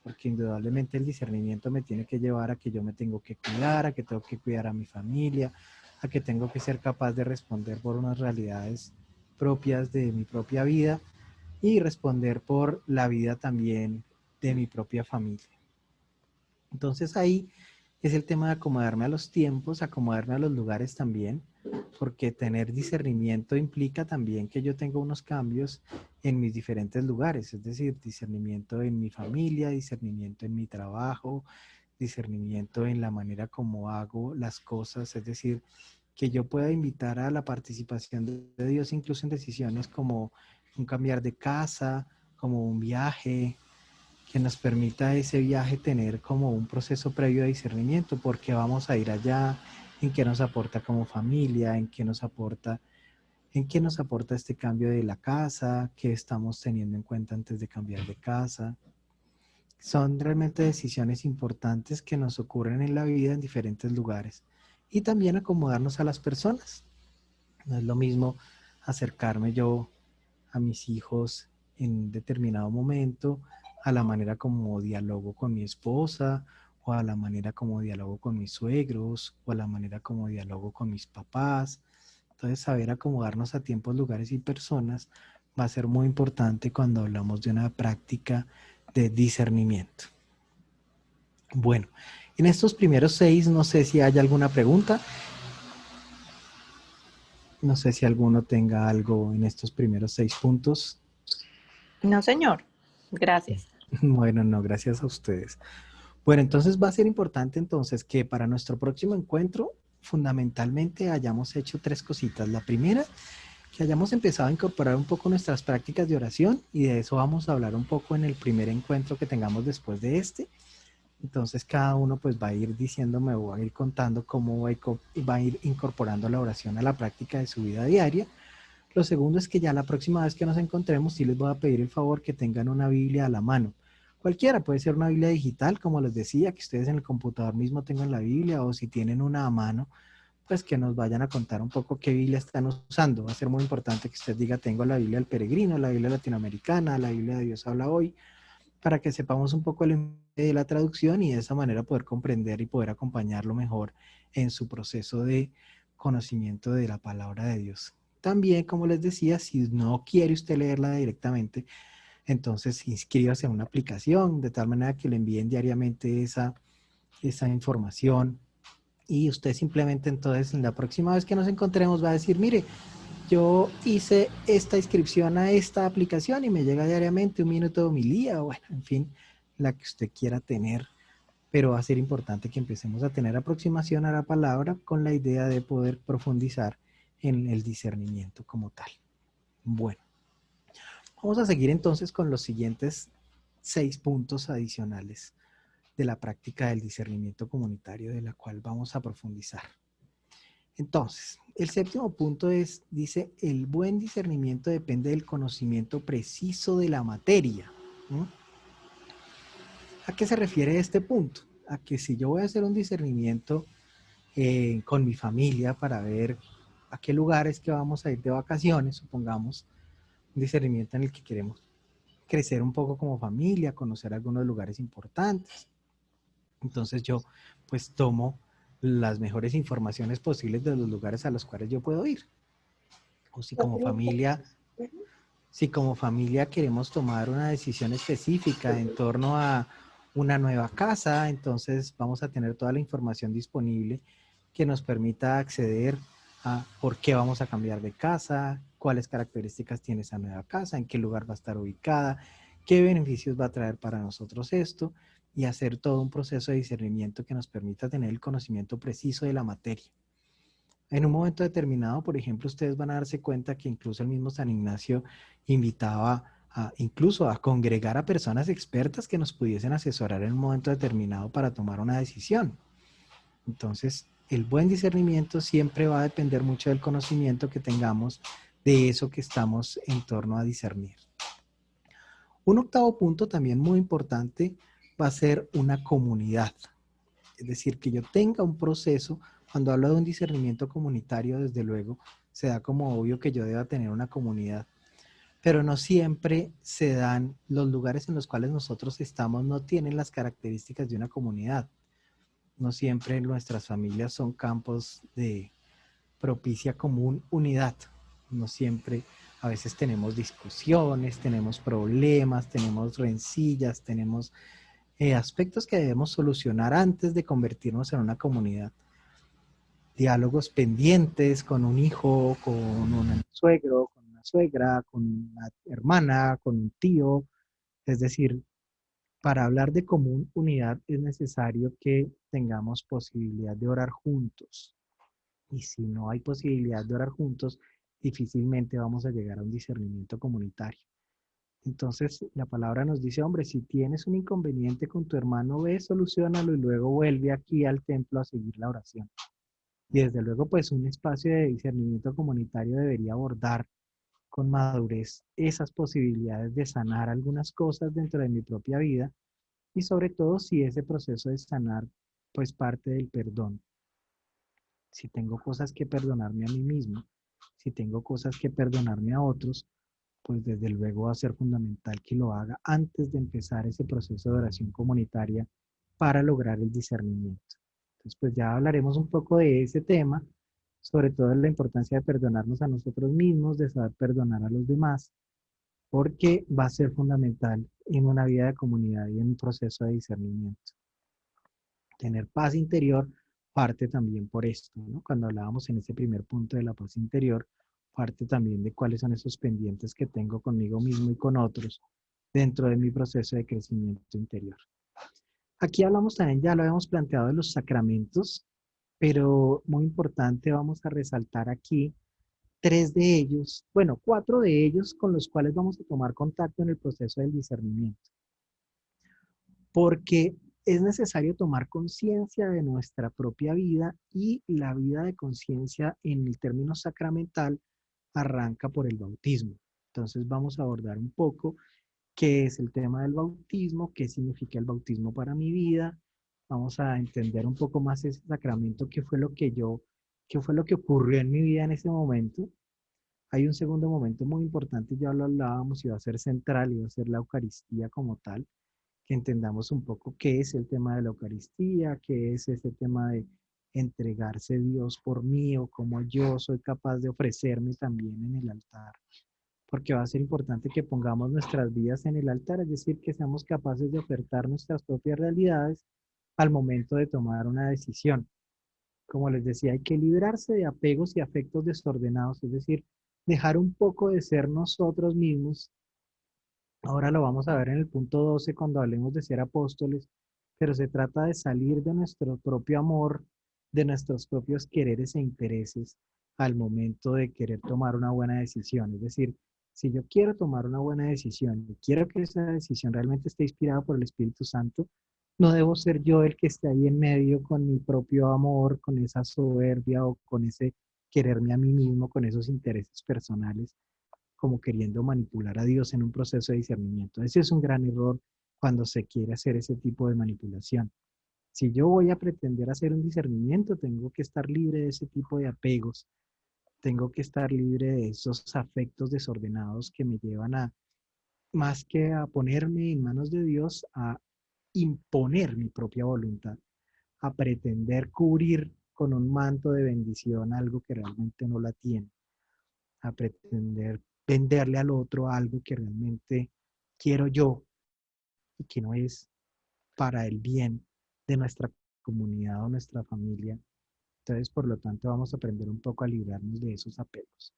Speaker 1: porque indudablemente el discernimiento me tiene que llevar a que yo me tengo que cuidar, a que tengo que cuidar a mi familia, a que tengo que ser capaz de responder por unas realidades propias de mi propia vida y responder por la vida también de mi propia familia. Entonces ahí es el tema de acomodarme a los tiempos, acomodarme a los lugares también, porque tener discernimiento implica también que yo tenga unos cambios en mis diferentes lugares, es decir, discernimiento en mi familia, discernimiento en mi trabajo, discernimiento en la manera como hago las cosas, es decir, que yo pueda invitar a la participación de Dios incluso en decisiones como un cambiar de casa, como un viaje, que nos permita ese viaje tener como un proceso previo de discernimiento, porque vamos a ir allá, en qué nos aporta como familia, en qué nos aporta este cambio de la casa, qué estamos teniendo en cuenta antes de cambiar de casa. Son realmente decisiones importantes que nos ocurren en la vida en diferentes lugares. Y también acomodarnos a las personas. No es lo mismo acercarme yo a mis hijos en determinado momento, a la manera como dialogo con mi esposa, o a la manera como dialogo con mis suegros, o a la manera como dialogo con mis papás. Entonces, saber acomodarnos a tiempos, lugares y personas va a ser muy importante cuando hablamos de una práctica de discernimiento. Bueno, en estos primeros 6, no sé si hay alguna pregunta. No sé si alguno tenga algo en estos primeros 6 puntos.
Speaker 3: No, señor. Gracias.
Speaker 1: Bueno, no, gracias a ustedes. Bueno, entonces va a ser importante entonces que para nuestro próximo encuentro fundamentalmente hayamos hecho 3 cositas. La primera, que hayamos empezado a incorporar un poco nuestras prácticas de oración y de eso vamos a hablar un poco en el primer encuentro que tengamos después de este. Entonces cada uno pues va a ir diciéndome o va a ir contando cómo va a ir incorporando la oración a la práctica de su vida diaria. Lo segundo es que ya la próxima vez que nos encontremos, sí les voy a pedir el favor que tengan una Biblia a la mano. Cualquiera, puede ser una Biblia digital, como les decía, que ustedes en el computador mismo tengan la Biblia, o si tienen una a mano, pues que nos vayan a contar un poco qué Biblia están usando. Va a ser muy importante que usted diga, tengo la Biblia del Peregrino, la Biblia latinoamericana, la Biblia de Dios habla hoy, para que sepamos un poco el enfoque de la traducción y de esa manera poder comprender y poder acompañarlo mejor en su proceso de conocimiento de la palabra de Dios. También, como les decía, si no quiere usted leerla directamente, entonces inscríbase en una aplicación de tal manera que le envíen diariamente esa información y usted simplemente entonces la próxima vez que nos encontremos va a decir, mire, yo hice esta inscripción a esta aplicación y me llega diariamente 1 minuto de homilía, o bueno, en fin, la que usted quiera tener, pero va a ser importante que empecemos a tener aproximación a la palabra con la idea de poder profundizar en el discernimiento como tal. Bueno, vamos a seguir entonces con los siguientes 6 puntos adicionales de la práctica del discernimiento comunitario de la cual vamos a profundizar. Entonces, el séptimo punto dice, el buen discernimiento depende del conocimiento preciso de la materia. ¿No? ¿A qué se refiere este punto? A que si yo voy a hacer un discernimiento con mi familia para ver a qué lugares que vamos a ir de vacaciones, supongamos, un discernimiento en el que queremos crecer un poco como familia, conocer algunos lugares importantes. Entonces yo pues tomo las mejores informaciones posibles de los lugares a los cuales yo puedo ir. O si como familia queremos tomar una decisión específica en torno a una nueva casa, entonces vamos a tener toda la información disponible que nos permita acceder a por qué vamos a cambiar de casa, cuáles características tiene esa nueva casa, en qué lugar va a estar ubicada, qué beneficios va a traer para nosotros esto y hacer todo un proceso de discernimiento que nos permita tener el conocimiento preciso de la materia. En un momento determinado, por ejemplo, ustedes van a darse cuenta que incluso el mismo San Ignacio invitaba incluso a congregar a personas expertas que nos pudiesen asesorar en un momento determinado para tomar una decisión. Entonces, el buen discernimiento siempre va a depender mucho del conocimiento que tengamos de eso que estamos en torno a discernir. Un octavo punto también muy importante va a ser una comunidad. Es decir, que yo tenga un proceso, cuando hablo de un discernimiento comunitario, desde luego, se da como obvio que yo deba tener una comunidad, pero no siempre se dan los lugares en los cuales nosotros estamos, no tienen las características de una comunidad. No siempre nuestras familias son campos de propicia común unidad. No siempre, a veces tenemos discusiones, tenemos problemas, tenemos rencillas, tenemos aspectos que debemos solucionar antes de convertirnos en una comunidad. Diálogos pendientes con un hijo, con un suegro, con una suegra, con una hermana, con un tío. Es decir, para hablar de común unidad es necesario que tengamos posibilidad de orar juntos. Y si no hay posibilidad de orar juntos, difícilmente vamos a llegar a un discernimiento comunitario. Entonces, la palabra nos dice, hombre, si tienes un inconveniente con tu hermano, ve, solucionalo y luego vuelve aquí al templo a seguir la oración. Y desde luego, pues un espacio de discernimiento comunitario debería abordar con madurez esas posibilidades de sanar algunas cosas dentro de mi propia vida y sobre todo si ese proceso de sanar, pues parte del perdón. Si tengo cosas que perdonarme a mí mismo, si tengo cosas que perdonarme a otros, pues desde luego va a ser fundamental que lo haga antes de empezar ese proceso de oración comunitaria para lograr el discernimiento. Entonces, pues ya hablaremos un poco de ese tema, sobre todo de la importancia de perdonarnos a nosotros mismos, de saber perdonar a los demás, porque va a ser fundamental en una vida de comunidad y en un proceso de discernimiento. Tener paz interior parte también por esto, ¿no? Cuando hablábamos en ese primer punto de la paz interior, parte también de cuáles son esos pendientes que tengo conmigo mismo y con otros dentro de mi proceso de crecimiento interior. Aquí hablamos también, ya lo habíamos planteado, de los sacramentos, pero muy importante, vamos a resaltar aquí tres de ellos, bueno, cuatro de ellos con los cuales vamos a tomar contacto en el proceso del discernimiento, porque es necesario tomar conciencia de nuestra propia vida y la vida de conciencia en el término sacramental arranca por el bautismo. Entonces vamos a abordar un poco qué es el tema del bautismo, qué significa el bautismo para mi vida. Vamos a entender un poco más ese sacramento, qué fue lo que ocurrió en mi vida en ese momento. Hay un segundo momento muy importante, ya lo hablábamos, y va a ser central, y va a ser la Eucaristía como tal, que entendamos un poco qué es el tema de la Eucaristía, qué es ese tema de entregarse Dios por mí, o cómo yo soy capaz de ofrecerme también en el altar, porque va a ser importante que pongamos nuestras vidas en el altar, es decir, que seamos capaces de ofertar nuestras propias realidades al momento de tomar una decisión. Como les decía, hay que librarse de apegos y afectos desordenados, es decir, dejar un poco de ser nosotros mismos. Ahora lo vamos a ver en el punto 12 cuando hablemos de ser apóstoles, pero se trata de salir de nuestro propio amor, de nuestros propios quereres e intereses al momento de querer tomar una buena decisión. Es decir, si yo quiero tomar una buena decisión y quiero que esa decisión realmente esté inspirada por el Espíritu Santo, no debo ser yo el que esté ahí en medio con mi propio amor, con esa soberbia o con ese quererme a mí mismo, con esos intereses personales, como queriendo manipular a Dios en un proceso de discernimiento. Ese es un gran error cuando se quiere hacer ese tipo de manipulación. Si yo voy a pretender hacer un discernimiento, tengo que estar libre de ese tipo de apegos, tengo que estar libre de esos afectos desordenados que me llevan a, más que a ponerme en manos de Dios, a imponer mi propia voluntad, a pretender cubrir con un manto de bendición algo que realmente no la tiene, a pretender venderle al otro algo que realmente quiero yo y que no es para el bien de nuestra comunidad o nuestra familia. Entonces, por lo tanto, vamos a aprender un poco a librarnos de esos apegos.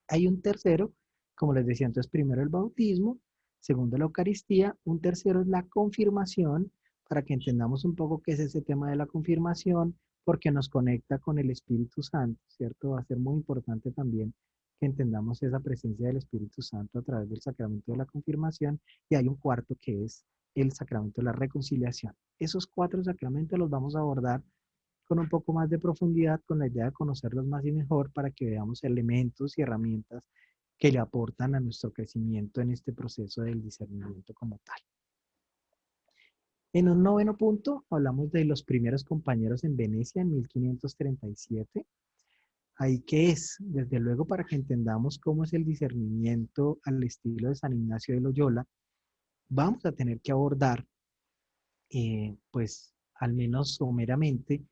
Speaker 1: Hay un tercero, como les decía, entonces primero el bautismo, segundo la Eucaristía, un tercero es la confirmación, para que entendamos un poco qué es ese tema de la confirmación, porque nos conecta con el Espíritu Santo, ¿cierto? Va a ser muy importante también que entendamos esa presencia del Espíritu Santo a través del sacramento de la confirmación, y hay un cuarto que es el sacramento de la reconciliación. Esos cuatro sacramentos los vamos a abordar con un poco más de profundidad, con la idea de conocerlos más y mejor para que veamos elementos y herramientas que le aportan a nuestro crecimiento en este proceso del discernimiento como tal. En un noveno punto hablamos de los primeros compañeros en Venecia en 1537. Ahí que es, desde luego, para que entendamos cómo es el discernimiento al estilo de San Ignacio de Loyola, vamos a tener que abordar, pues, al menos someramente,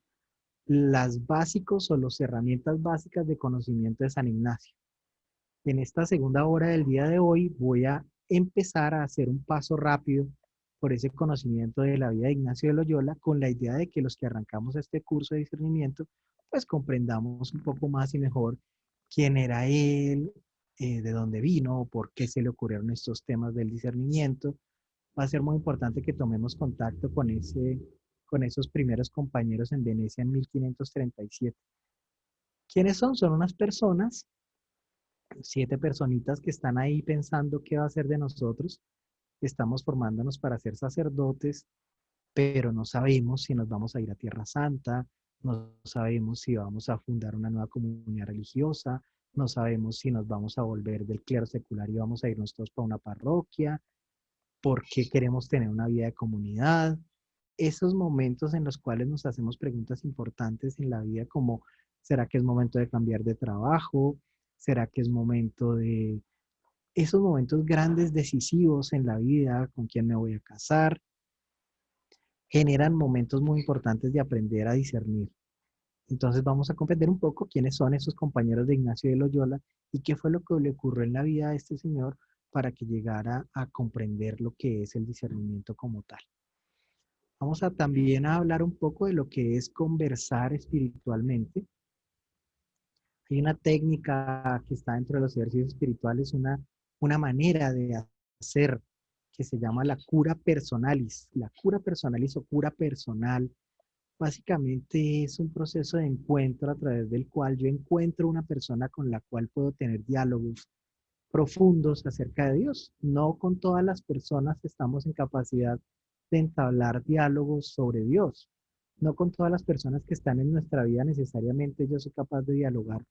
Speaker 1: las básicos o las herramientas básicas de conocimiento de San Ignacio. En esta segunda hora del día de hoy voy a empezar a hacer un paso rápido por ese conocimiento de la vida de Ignacio de Loyola, con la idea de que los que arrancamos este curso de discernimiento, pues comprendamos un poco más y mejor quién era él, de dónde vino, por qué se le ocurrieron estos temas del discernimiento. Va a ser muy importante que tomemos contacto con esos primeros compañeros en Venecia en 1537. ¿Quiénes son? Son unas personas, 7 personitas que están ahí pensando qué va a ser de nosotros. Estamos formándonos para ser sacerdotes, pero no sabemos si nos vamos a ir a Tierra Santa, no sabemos si vamos a fundar una nueva comunidad religiosa, no sabemos si nos vamos a volver del clero secular y vamos a irnos todos para una parroquia, por qué queremos tener una vida de comunidad. Esos momentos en los cuales nos hacemos preguntas importantes en la vida, como ¿será que es momento de cambiar de trabajo? ¿Será que es momento de esos momentos grandes, decisivos en la vida? ¿Con quién me voy a casar? Generan momentos muy importantes de aprender a discernir. Entonces vamos a comprender un poco quiénes son esos compañeros de Ignacio de Loyola y qué fue lo que le ocurrió en la vida a este señor para que llegara a comprender lo que es el discernimiento como tal. Vamos a también a hablar un poco de lo que es conversar espiritualmente. Hay una técnica que está dentro de los ejercicios espirituales, una manera de hacer que se llama la cura personalis. La cura personalis o cura personal básicamente es un proceso de encuentro a través del cual yo encuentro una persona con la cual puedo tener diálogos profundos acerca de Dios. No con todas las personas estamos en capacidad de entablar diálogos sobre Dios. No con todas las personas que están en nuestra vida necesariamente yo soy capaz de dialogar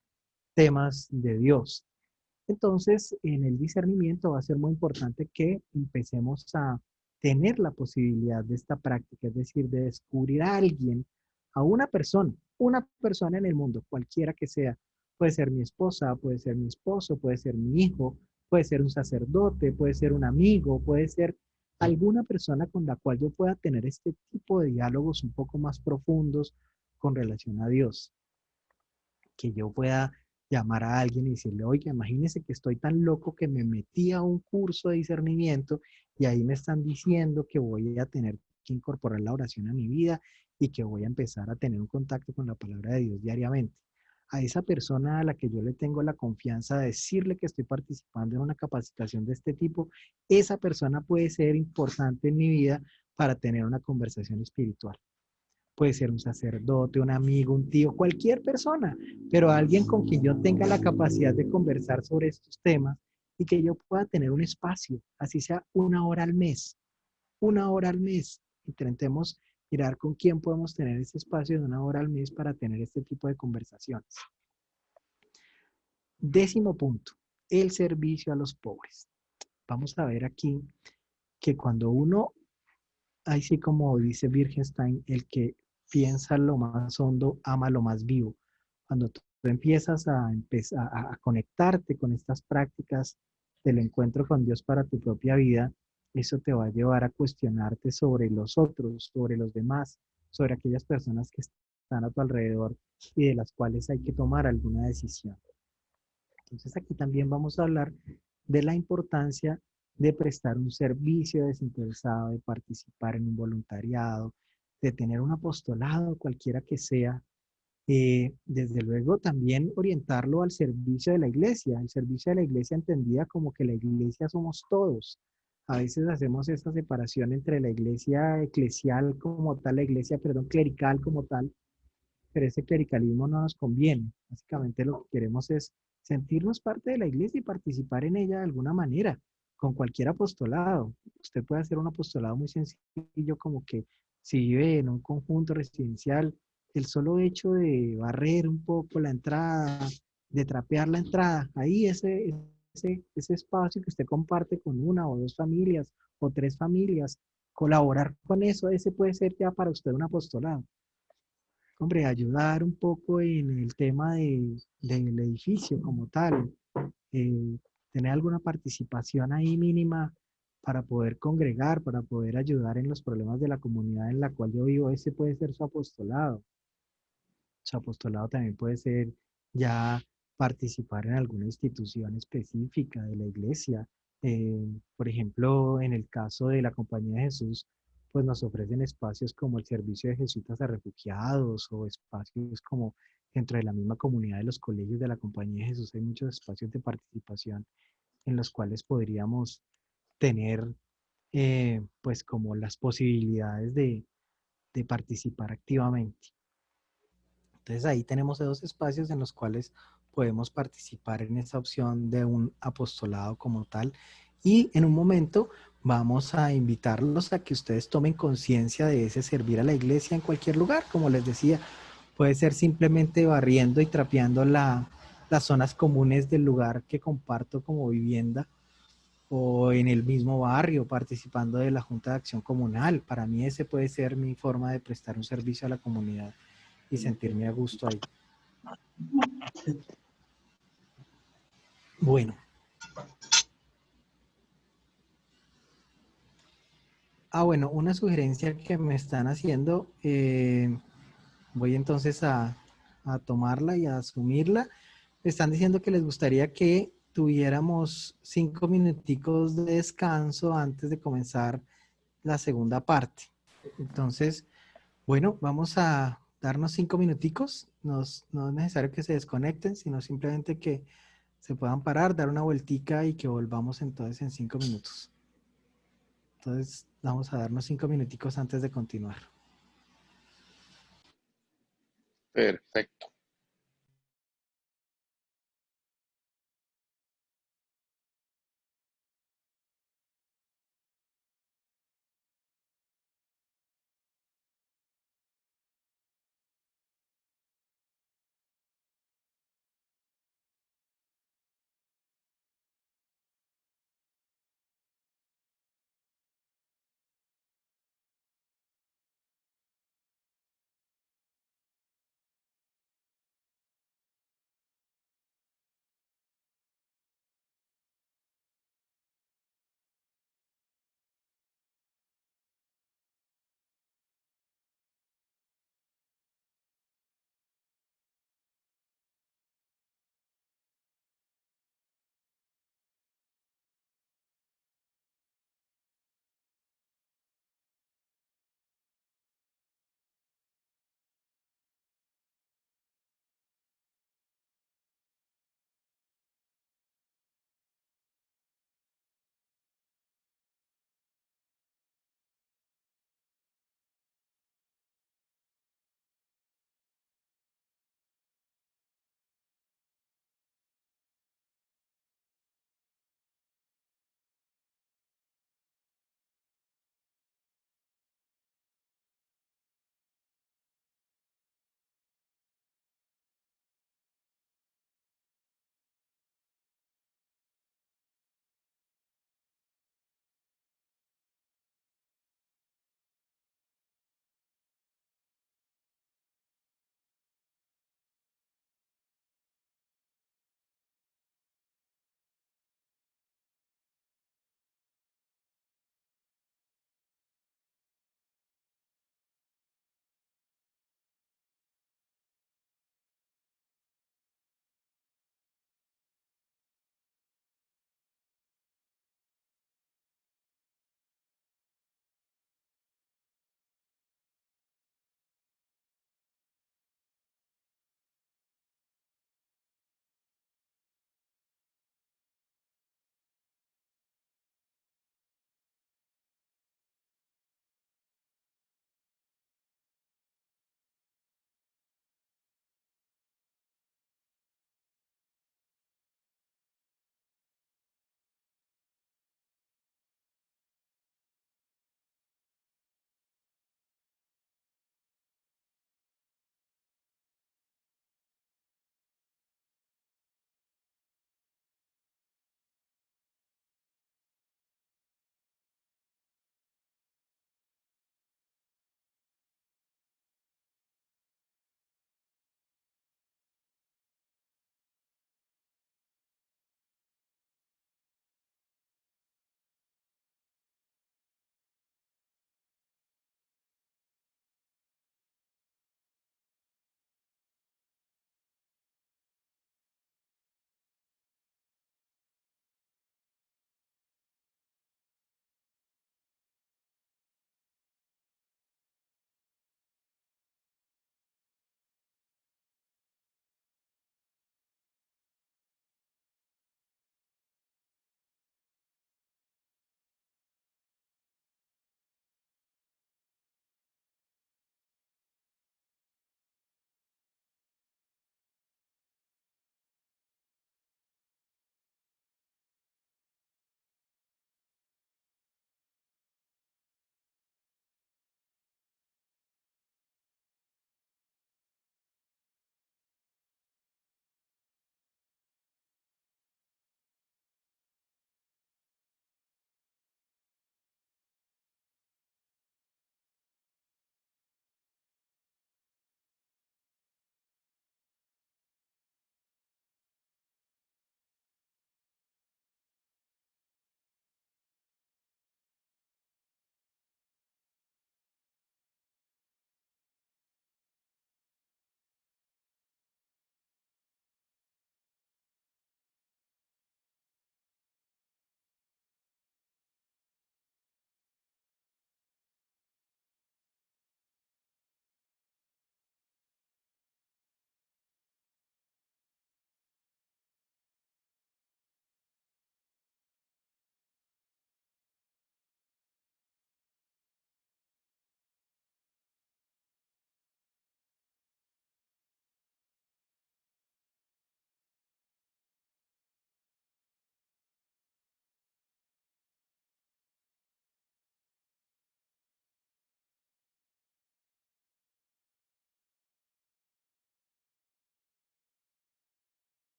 Speaker 1: temas de Dios. Entonces, en el discernimiento va a ser muy importante que empecemos a tener la posibilidad de esta práctica, es decir, de descubrir a alguien, a una persona en el mundo, cualquiera que sea. Puede ser mi esposa, puede ser mi esposo, puede ser mi hijo, puede ser un sacerdote, puede ser un amigo, puede ser alguna persona con la cual yo pueda tener este tipo de diálogos un poco más profundos con relación a Dios, que yo pueda llamar a alguien y decirle, oye, imagínese que estoy tan loco que me metí a un curso de discernimiento y ahí me están diciendo que voy a tener que incorporar la oración a mi vida y que voy a empezar a tener un contacto con la palabra de Dios diariamente. A esa persona a la que yo le tengo la confianza de decirle que estoy participando en una capacitación de este tipo, esa persona puede ser importante en mi vida para tener una conversación espiritual. Puede ser un sacerdote, un amigo, un tío, cualquier persona, pero alguien con quien yo tenga la capacidad de conversar sobre estos temas y que yo pueda tener un espacio, así sea una hora al mes. Intentemos mirar con quién podemos tener ese espacio de una hora al mes para tener este tipo de conversaciones. 10º punto, el servicio a los pobres. Vamos a ver aquí que cuando uno, así como dice Wittgenstein, el que piensa lo más hondo, ama lo más vivo. Cuando tú empiezas a conectarte con estas prácticas del encuentro con Dios para tu propia vida, eso te va a llevar a cuestionarte sobre los otros, sobre los demás, sobre aquellas personas que están a tu alrededor y de las cuales hay que tomar alguna decisión. Entonces aquí también vamos a hablar de la importancia de prestar un servicio desinteresado, de participar en un voluntariado, de tener un apostolado, cualquiera que sea. Desde luego también orientarlo al servicio de la iglesia, el servicio de la iglesia entendida como que la iglesia somos todos. A veces hacemos esta separación entre la iglesia eclesial como tal, la iglesia, perdón, clerical como tal, pero ese clericalismo no nos conviene. Básicamente lo que queremos es sentirnos parte de la iglesia y participar en ella de alguna manera, con cualquier apostolado. Usted puede hacer un apostolado muy sencillo, como que si vive en un conjunto residencial, el solo hecho de barrer un poco la entrada, de trapear la entrada, ahí ese espacio que usted comparte con una o dos familias o tres familias, colaborar con eso, ese puede ser ya para usted un apostolado. Hombre, ayudar un poco en el tema del edificio como tal, eh, tener alguna participación ahí mínima para poder congregar, para poder ayudar en los problemas de la comunidad en la cual yo vivo, ese puede ser su apostolado. Su apostolado también puede ser ya participar en alguna institución específica de la iglesia. Por ejemplo, en el caso de la Compañía de Jesús, pues nos ofrecen espacios como el servicio de jesuitas a refugiados o espacios como dentro de la misma comunidad de los colegios de la Compañía de Jesús. Hay muchos espacios de participación en los cuales podríamos tener pues como las posibilidades de participar activamente. Entonces ahí tenemos esos espacios en los cuales podemos participar en esa opción de un apostolado como tal. Y en un momento vamos a invitarlos a que ustedes tomen conciencia de ese servir a la iglesia en cualquier lugar. Como les decía, puede ser simplemente barriendo y trapeando las zonas comunes del lugar que comparto como vivienda o en el mismo barrio participando de la Junta de Acción Comunal. Para mí ese puede ser mi forma de prestar un servicio a la comunidad y sentirme a gusto ahí. Bueno. Bueno, una sugerencia que me están haciendo, voy entonces a tomarla y a asumirla. Me están diciendo que les gustaría que tuviéramos 5 minuticos de descanso antes de comenzar la segunda parte. Entonces, bueno, vamos a darnos 5 minuticos. No es necesario que se desconecten, sino simplemente que se puedan parar, dar una vueltica y que volvamos entonces en 5 minutos. Entonces, vamos a darnos 5 minuticos antes de continuar.
Speaker 4: Perfecto.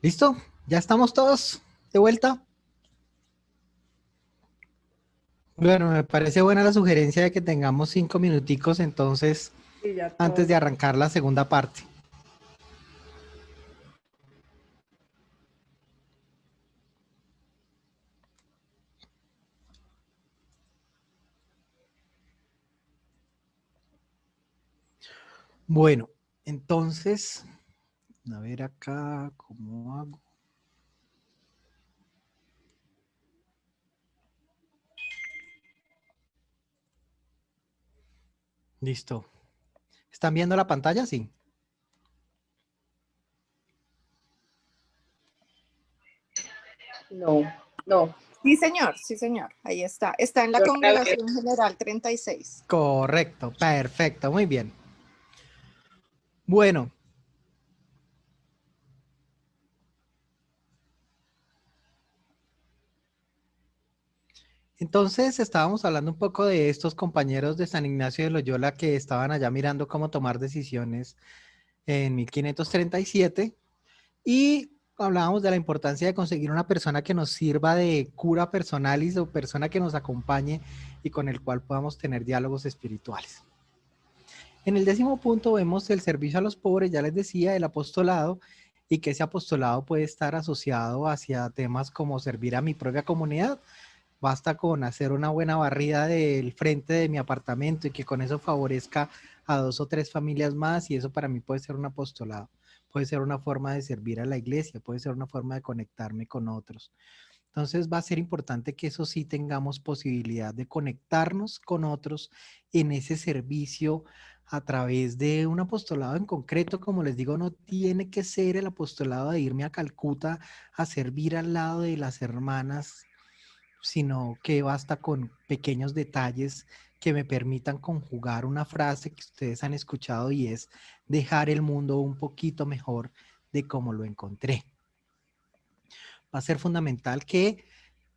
Speaker 1: ¿Listo? ¿Ya estamos todos de vuelta? Bueno, me parece buena la sugerencia de que tengamos 5 minuticos entonces
Speaker 5: Y ya
Speaker 1: antes
Speaker 5: todos.
Speaker 1: de arrancar la segunda parte. Bueno, entonces, a ver acá, ¿cómo hago? Listo. ¿Están viendo la pantalla? Sí.
Speaker 5: No, no.
Speaker 3: Sí, señor, ahí está. Está en la
Speaker 5: Yo la veo.
Speaker 3: Congregación General 36.
Speaker 1: Correcto, perfecto, muy bien. Bueno. Entonces estábamos hablando un poco de estos compañeros de San Ignacio de Loyola que estaban allá mirando cómo tomar decisiones en 1537 y hablábamos de la importancia de conseguir una persona que nos sirva de cura personalis o persona que nos acompañe y con el cual podamos tener diálogos espirituales. En el 10º punto vemos el servicio a los pobres, ya les decía, el apostolado, y que ese apostolado puede estar asociado hacia temas como servir a mi propia comunidad. Basta con hacer una buena barrida del frente de mi apartamento y que con eso favorezca a 2 o 3 familias más, y eso para mí puede ser un apostolado, puede ser una forma de servir a la iglesia, puede ser una forma de conectarme con otros. Entonces va a ser importante que eso sí tengamos posibilidad de conectarnos con otros en ese servicio a través de un apostolado en concreto. Como les digo, no tiene que ser el apostolado de irme a Calcuta a servir al lado de las hermanas, sino que basta con pequeños detalles que me permitan conjugar una frase que ustedes han escuchado y es dejar el mundo un poquito mejor de como lo encontré. Va a ser fundamental que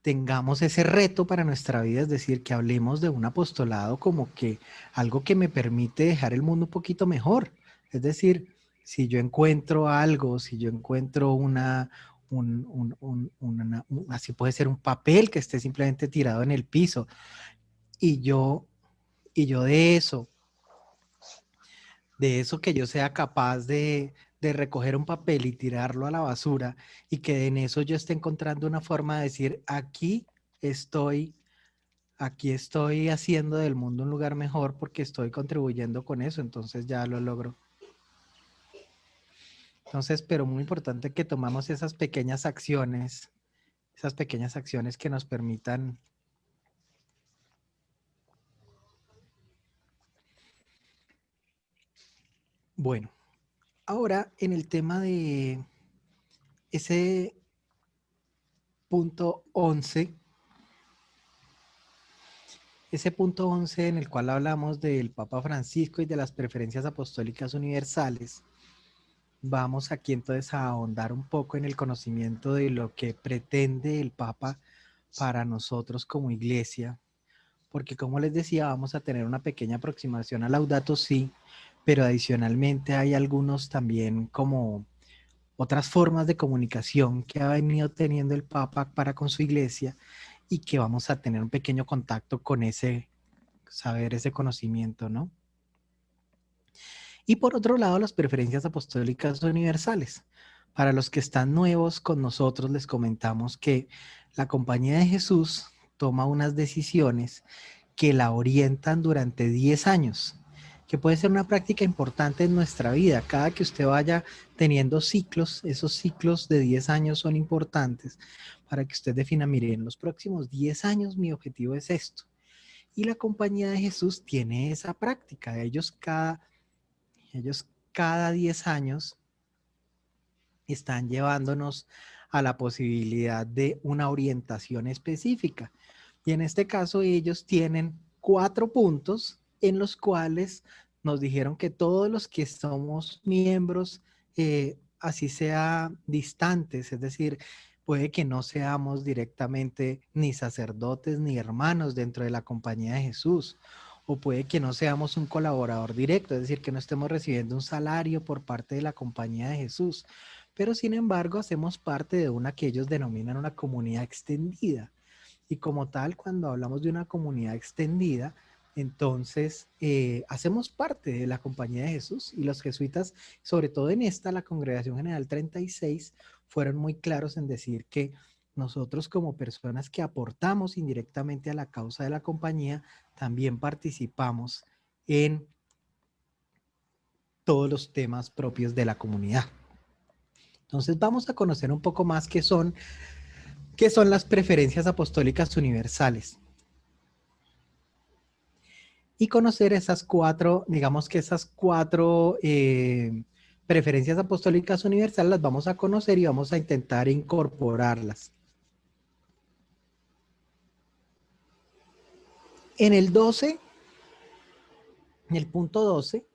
Speaker 1: tengamos ese reto para nuestra vida, es decir, que hablemos de un apostolado como que algo que me permite dejar el mundo un poquito mejor. Es decir, si yo encuentro algo, si yo encuentro así puede ser un papel que esté simplemente tirado en el piso, y yo de eso que yo sea capaz de recoger un papel y tirarlo a la basura, y que en eso yo esté encontrando una forma de decir, estoy aquí estoy haciendo del mundo un lugar mejor porque estoy contribuyendo con eso, entonces ya lo logro. Entonces, pero muy importante que tomamos esas pequeñas acciones que nos permitan. Bueno, ahora en el tema de ese punto 11, ese punto 11 en el cual hablamos del Papa Francisco y de las preferencias apostólicas universales, vamos aquí entonces a ahondar un poco en el conocimiento de lo que pretende el Papa para nosotros como iglesia, porque como les decía, vamos a tener una pequeña aproximación a Laudato Si, pero adicionalmente hay algunos también como otras formas de comunicación que ha venido teniendo el Papa para con su iglesia y que vamos a tener un pequeño contacto con ese saber, ese conocimiento, ¿no? Y por otro lado, las preferencias apostólicas universales. Para los que están nuevos con nosotros, les comentamos que la Compañía de Jesús toma unas decisiones que la orientan durante 10 años, que puede ser una práctica importante en nuestra vida. Cada que usted vaya teniendo ciclos, esos ciclos de 10 años son importantes para que usted defina, mire, en los próximos 10 años mi objetivo es esto. Y la Compañía de Jesús tiene esa práctica. Ellos cada 10 años están llevándonos a la posibilidad de una orientación específica. Y en este caso ellos tienen 4 puntos en los cuales nos dijeron que todos los que somos miembros, así sea distantes, es decir, puede que no seamos directamente ni sacerdotes ni hermanos dentro de la Compañía de Jesús, o puede que no seamos un colaborador directo, es decir, que no estemos recibiendo un salario por parte de la Compañía de Jesús, pero sin embargo hacemos parte de una que ellos denominan una comunidad extendida. Y como tal, cuando hablamos de una comunidad extendida, entonces hacemos parte de la Compañía de Jesús, y los jesuitas, sobre todo en esta, la Congregación General 36, fueron muy claros en decir que nosotros como personas que aportamos indirectamente a la causa de la compañía, también participamos en todos los temas propios de la comunidad. Entonces vamos a conocer un poco más qué son las preferencias apostólicas universales. Y conocer esas cuatro, digamos que esas cuatro preferencias apostólicas universales las vamos a conocer y vamos a intentar incorporarlas. En el 12, en el punto 12,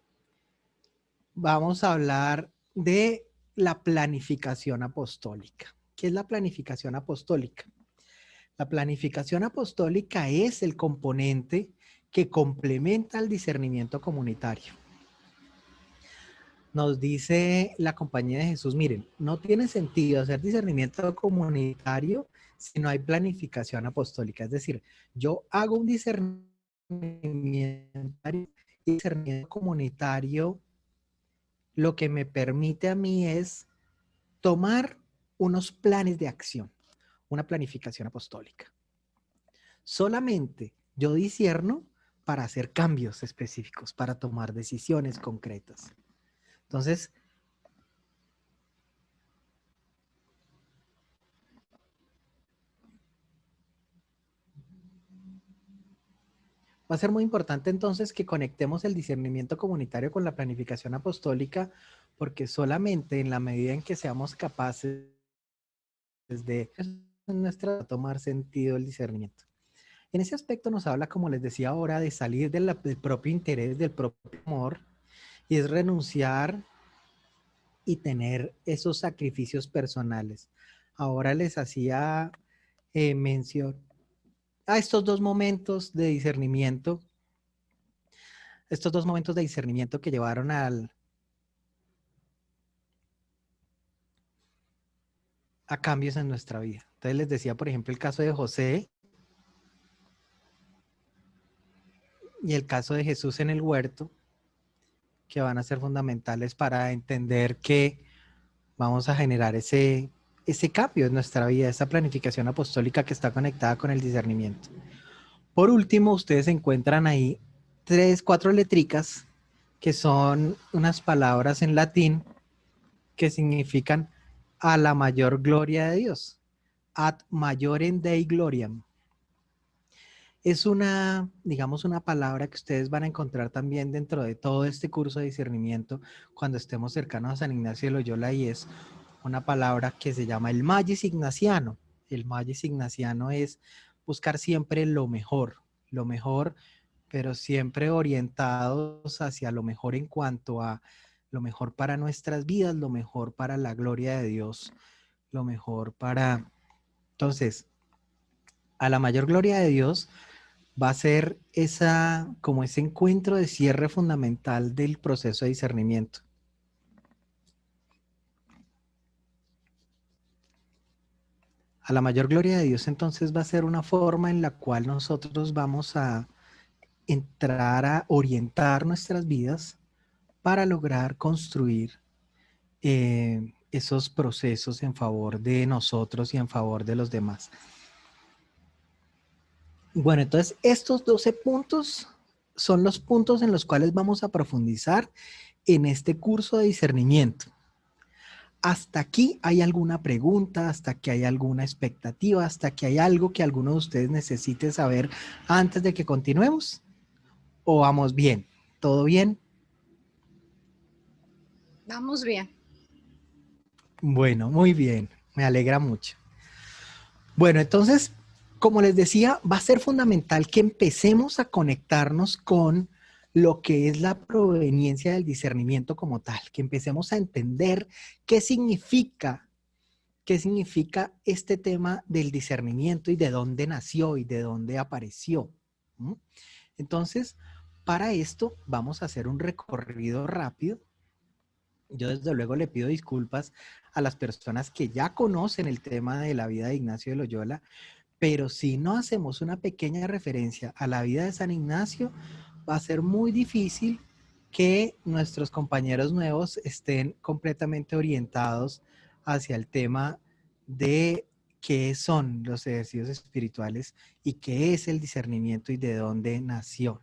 Speaker 1: vamos a hablar de la planificación apostólica. ¿Qué es la planificación apostólica? La planificación apostólica es el componente que complementa el discernimiento comunitario. Nos dice la Compañía de Jesús, miren, no tiene sentido hacer discernimiento comunitario si no hay planificación apostólica. Es decir, yo hago un discernimiento comunitario, lo que me permite a mí es tomar unos planes de acción, una planificación apostólica. Solamente yo discierno para hacer cambios específicos, para tomar decisiones concretas. Entonces, va a ser muy importante entonces que conectemos el discernimiento comunitario con la planificación apostólica, porque solamente en la medida en que seamos capaces de nuestra tomar sentido el discernimiento. En ese aspecto nos habla, como les decía ahora, de salir del propio interés, del propio amor, y es renunciar y tener esos sacrificios personales. Ahora les hacía mención a estos dos momentos de discernimiento, que llevaron a cambios en nuestra vida. Entonces les decía, por ejemplo, el caso de José y el caso de Jesús en el huerto, que van a ser fundamentales para entender que vamos a generar ese cambio en nuestra vida, esa planificación apostólica que está conectada con el discernimiento. Por último, ustedes encuentran ahí 3, 4 letricas que son unas palabras en latín que significan a la mayor gloria de Dios. Ad majorem Dei gloriam. Es una, digamos, una palabra que ustedes van a encontrar también dentro de todo este curso de discernimiento cuando estemos cercanos a San Ignacio de Loyola, y es una palabra que se llama el magis ignaciano. El magis ignaciano es buscar siempre lo mejor, pero siempre orientados hacia lo mejor en cuanto a lo mejor para nuestras vidas, lo mejor para la gloria de Dios, lo mejor para... Entonces, a la mayor gloria de Dios va a ser como ese encuentro de cierre fundamental del proceso de discernimiento. A la mayor gloria de Dios, entonces, va a ser una forma en la cual nosotros vamos a entrar a orientar nuestras vidas para lograr construir esos procesos en favor de nosotros y en favor de los demás. Bueno, entonces estos 12 puntos son los puntos en los cuales vamos a profundizar en este curso de discernimiento. ¿Hasta aquí hay alguna pregunta? ¿Hasta aquí hay alguna expectativa? ¿Hasta aquí hay algo que alguno de ustedes necesite saber antes de que continuemos? ¿O vamos bien? ¿Todo bien?
Speaker 3: Vamos bien.
Speaker 1: Bueno, muy bien. Me alegra mucho. Bueno, entonces, como les decía, va a ser fundamental que empecemos a conectarnos con lo que es la proveniencia del discernimiento como tal, que empecemos a entender qué significa este tema del discernimiento y de dónde nació y de dónde apareció. ¿Mm? Entonces, para esto vamos a hacer un recorrido rápido. Yo desde luego le pido disculpas a las personas que ya conocen el tema de la vida de Ignacio de Loyola, pero si no hacemos una pequeña referencia a la vida de San Ignacio, va a ser muy difícil que nuestros compañeros nuevos estén completamente orientados hacia el tema de qué son los ejercicios espirituales y qué es el discernimiento y de dónde nació.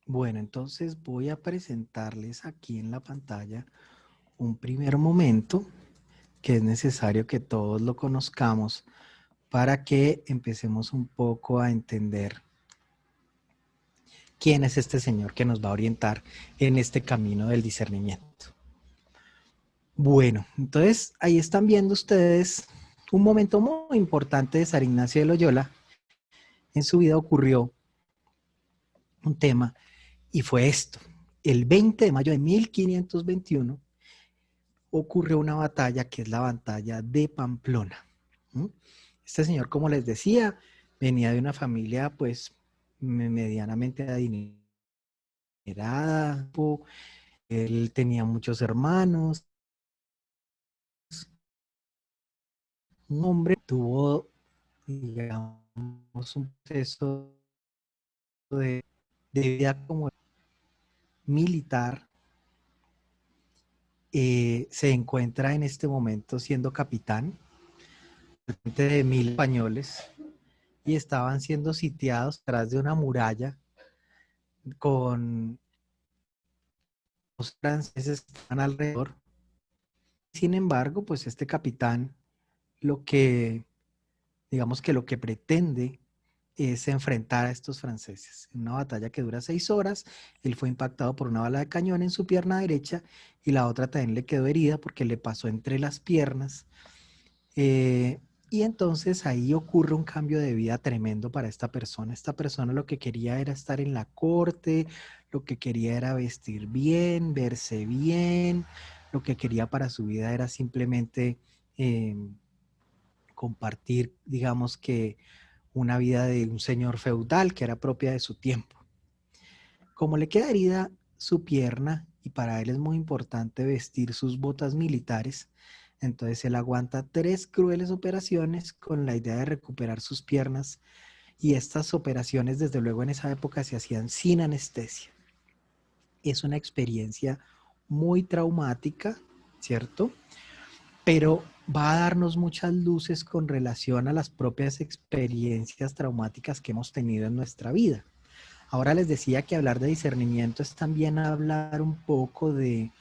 Speaker 1: Bueno, entonces voy a presentarles aquí en la pantalla un primer momento que es necesario que todos lo conozcamos para que empecemos un poco a entender quién es este señor que nos va a orientar en este camino del discernimiento. Bueno, entonces ahí están viendo ustedes un momento muy importante de San Ignacio de Loyola. En su vida ocurrió un tema y fue esto. El 20 de mayo de 1521 ocurrió una batalla que es la batalla de Pamplona. Este señor, como les decía, venía de una familia pues medianamente adinerada. Él tenía muchos hermanos. Un hombre tuvo, digamos, un proceso de vida como militar. Se encuentra en este momento siendo capitán de 1000 españoles y estaban siendo sitiados tras de una muralla con los franceses que estaban alrededor. Sin embargo, pues este capitán digamos que lo que pretende es enfrentar a estos franceses. En una batalla que dura 6 horas, él fue impactado por una bala de cañón en su pierna derecha y la otra también le quedó herida porque le pasó entre las piernas. Y entonces ahí ocurre un cambio de vida tremendo para esta persona. Esta persona lo que quería era estar en la corte, lo que quería era vestir bien, verse bien, lo que quería para su vida era simplemente compartir, digamos que una vida de un señor feudal que era propia de su tiempo. Como le queda herida su pierna y para él es muy importante vestir sus botas militares, entonces él aguanta 3 crueles operaciones con la idea de recuperar sus piernas y estas operaciones desde luego en esa época se hacían sin anestesia. Es una experiencia muy traumática, ¿cierto? Pero va a darnos muchas luces con relación a las propias experiencias traumáticas que hemos tenido en nuestra vida. Ahora les decía que hablar de discernimiento es también hablar un poco de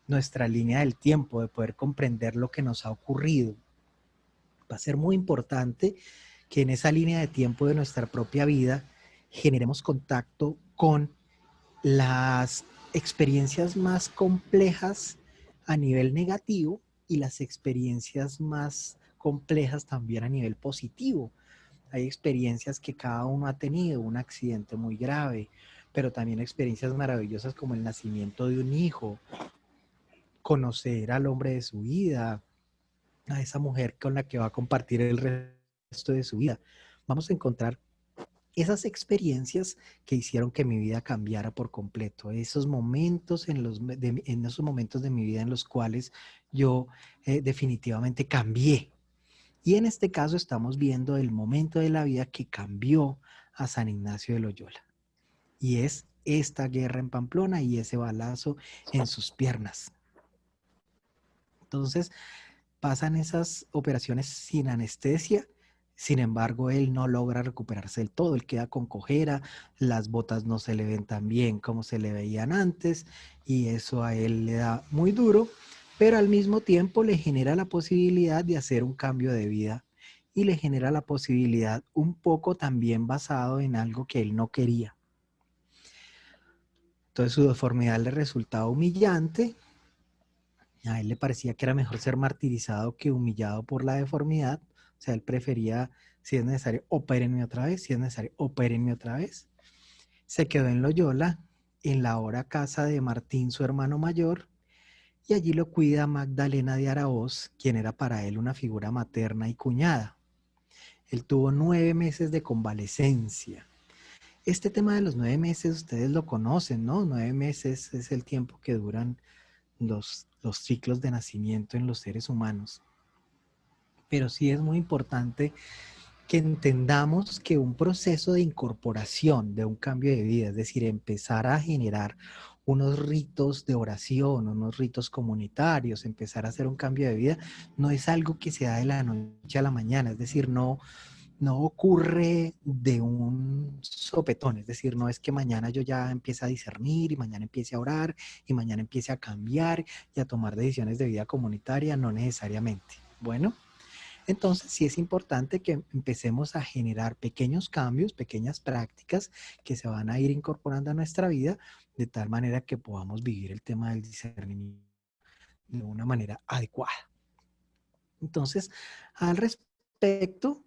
Speaker 1: nuestra línea del tiempo, de poder comprender lo que nos ha ocurrido. Va a ser muy importante que en esa línea de tiempo de nuestra propia vida generemos contacto con las experiencias más complejas a nivel negativo y las experiencias más complejas también a nivel positivo. Hay experiencias que cada uno ha tenido, un accidente muy grave, pero también experiencias maravillosas como el nacimiento de un hijo, conocer al hombre de su vida, a esa mujer con la que va a compartir el resto de su vida. Vamos a encontrar esas experiencias que hicieron que mi vida cambiara por completo, esos momentos en esos momentos de mi vida en los cuales yo definitivamente cambié. Y en este caso estamos viendo el momento de la vida que cambió a San Ignacio de Loyola. Y es esta guerra en Pamplona y ese balazo en sus piernas. Entonces pasan esas operaciones sin anestesia. Sin embargo, él no logra recuperarse del todo, él queda con cojera, las botas no se le ven tan bien como se le veían antes y eso a él le da muy duro, pero al mismo tiempo le genera la posibilidad de hacer un cambio de vida y le genera la posibilidad un poco también basado en algo que él no quería. Entonces su deformidad le resultaba humillante, a él le parecía que era mejor ser martirizado que humillado por la deformidad. O sea, él prefería, si es necesario, opérenme otra vez, si es necesario, opérenme otra vez. Se quedó en Loyola, en la ahora casa de Martín, su hermano mayor, y allí lo cuida Magdalena de Araoz, quien era para él una figura materna y cuñada. Él tuvo 9 meses de convalecencia. Este tema de los 9 meses ustedes lo conocen, ¿no? 9 meses es el tiempo que duran los ciclos de nacimiento en los seres humanos. Pero sí es muy importante que entendamos que un proceso de incorporación, de un cambio de vida, es decir, empezar a generar unos ritos de oración, unos ritos comunitarios, empezar a hacer un cambio de vida, no es algo que se da de la noche a la mañana, es decir, no ocurre de un sopetón, es decir, no es que mañana yo ya empiece a discernir y mañana empiece a orar y mañana empiece a cambiar y a tomar decisiones de vida comunitaria, no necesariamente. Bueno, entonces sí es importante que empecemos a generar pequeños cambios, pequeñas prácticas que se van a ir incorporando a nuestra vida de tal manera que podamos vivir el tema del discernimiento de una manera adecuada. Entonces, al respecto,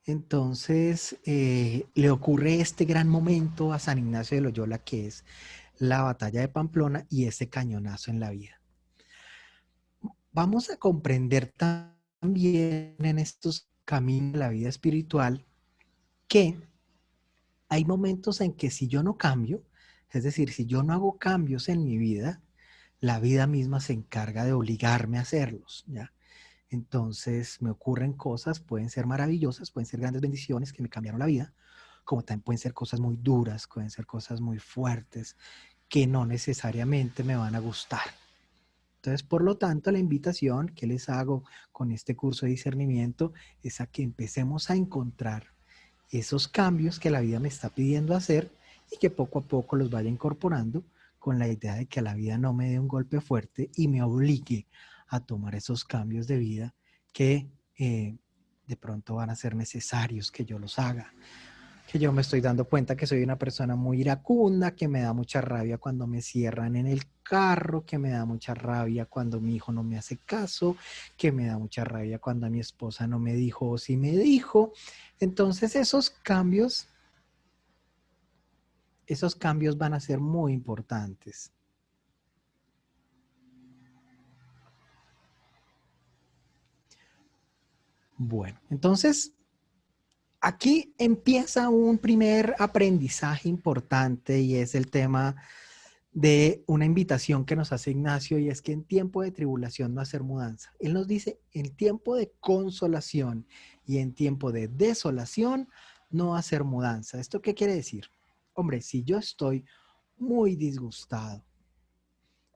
Speaker 1: entonces le ocurre este gran momento a San Ignacio de Loyola, que es la batalla de Pamplona y ese cañonazo en la vida. Vamos a comprender también en estos caminos de la vida espiritual que hay momentos en que si yo no cambio, es decir, si yo no hago cambios en mi vida, la vida misma se encarga de obligarme a hacerlos, ¿ya? Entonces me ocurren cosas, pueden ser maravillosas, pueden ser grandes bendiciones que me cambiaron la vida, como también pueden ser cosas muy duras, pueden ser cosas muy fuertes, que no necesariamente me van a gustar. Entonces, por lo tanto, la invitación que les hago con este curso de discernimiento es a que empecemos a encontrar esos cambios que la vida me está pidiendo hacer y que poco a poco los vaya incorporando con la idea de que a la vida no me dé un golpe fuerte y me obligue a tomar esos cambios de vida que de pronto van a ser necesarios que yo los haga. Que yo me estoy dando cuenta que soy una persona muy iracunda, que me da mucha rabia cuando me cierran en el carro, que me da mucha rabia cuando mi hijo no me hace caso, que me da mucha rabia cuando mi esposa no me dijo o sí me dijo. Entonces esos cambios van a ser muy importantes. Bueno, entonces aquí empieza un primer aprendizaje importante y es el tema de una invitación que nos hace Ignacio, y es que en tiempo de tribulación no hacer mudanza. Él nos dice, en tiempo de consolación y en tiempo de desolación no hacer mudanza. ¿Esto qué quiere decir? Hombre, si yo estoy muy disgustado,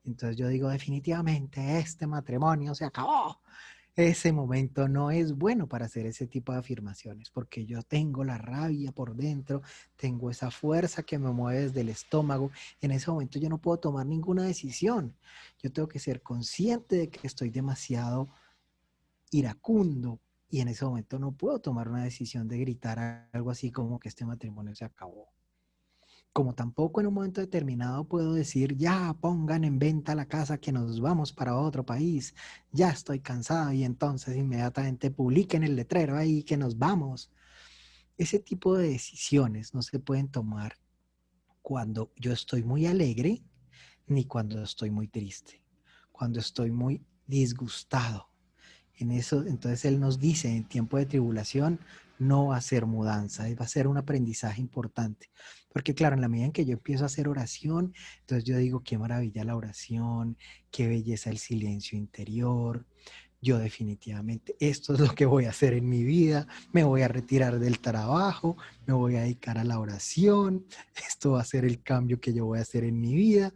Speaker 1: entonces yo digo definitivamente este matrimonio se acabó. Ese momento no es bueno para hacer ese tipo de afirmaciones, porque yo tengo la rabia por dentro, tengo esa fuerza que me mueve desde el estómago. En ese momento yo no puedo tomar ninguna decisión. Yo tengo que ser consciente de que estoy demasiado iracundo y en ese momento no puedo tomar una decisión de gritar algo así como que este matrimonio se acabó. Como tampoco en un momento determinado puedo decir, ya pongan en venta la casa que nos vamos para otro país, ya estoy cansado y entonces inmediatamente publiquen el letrero ahí que nos vamos. Ese tipo de decisiones no se pueden tomar cuando yo estoy muy alegre ni cuando estoy muy triste, cuando estoy muy disgustado. En eso, entonces Él nos dice, en tiempo de tribulación, no va a ser mudanza, va a ser un aprendizaje importante. Porque claro, en la medida en que yo empiezo a hacer oración, entonces yo digo, qué maravilla la oración, qué belleza el silencio interior. Yo definitivamente, esto es lo que voy a hacer en mi vida, me voy a retirar del trabajo, me voy a dedicar a la oración, esto va a ser el cambio que yo voy a hacer en mi vida.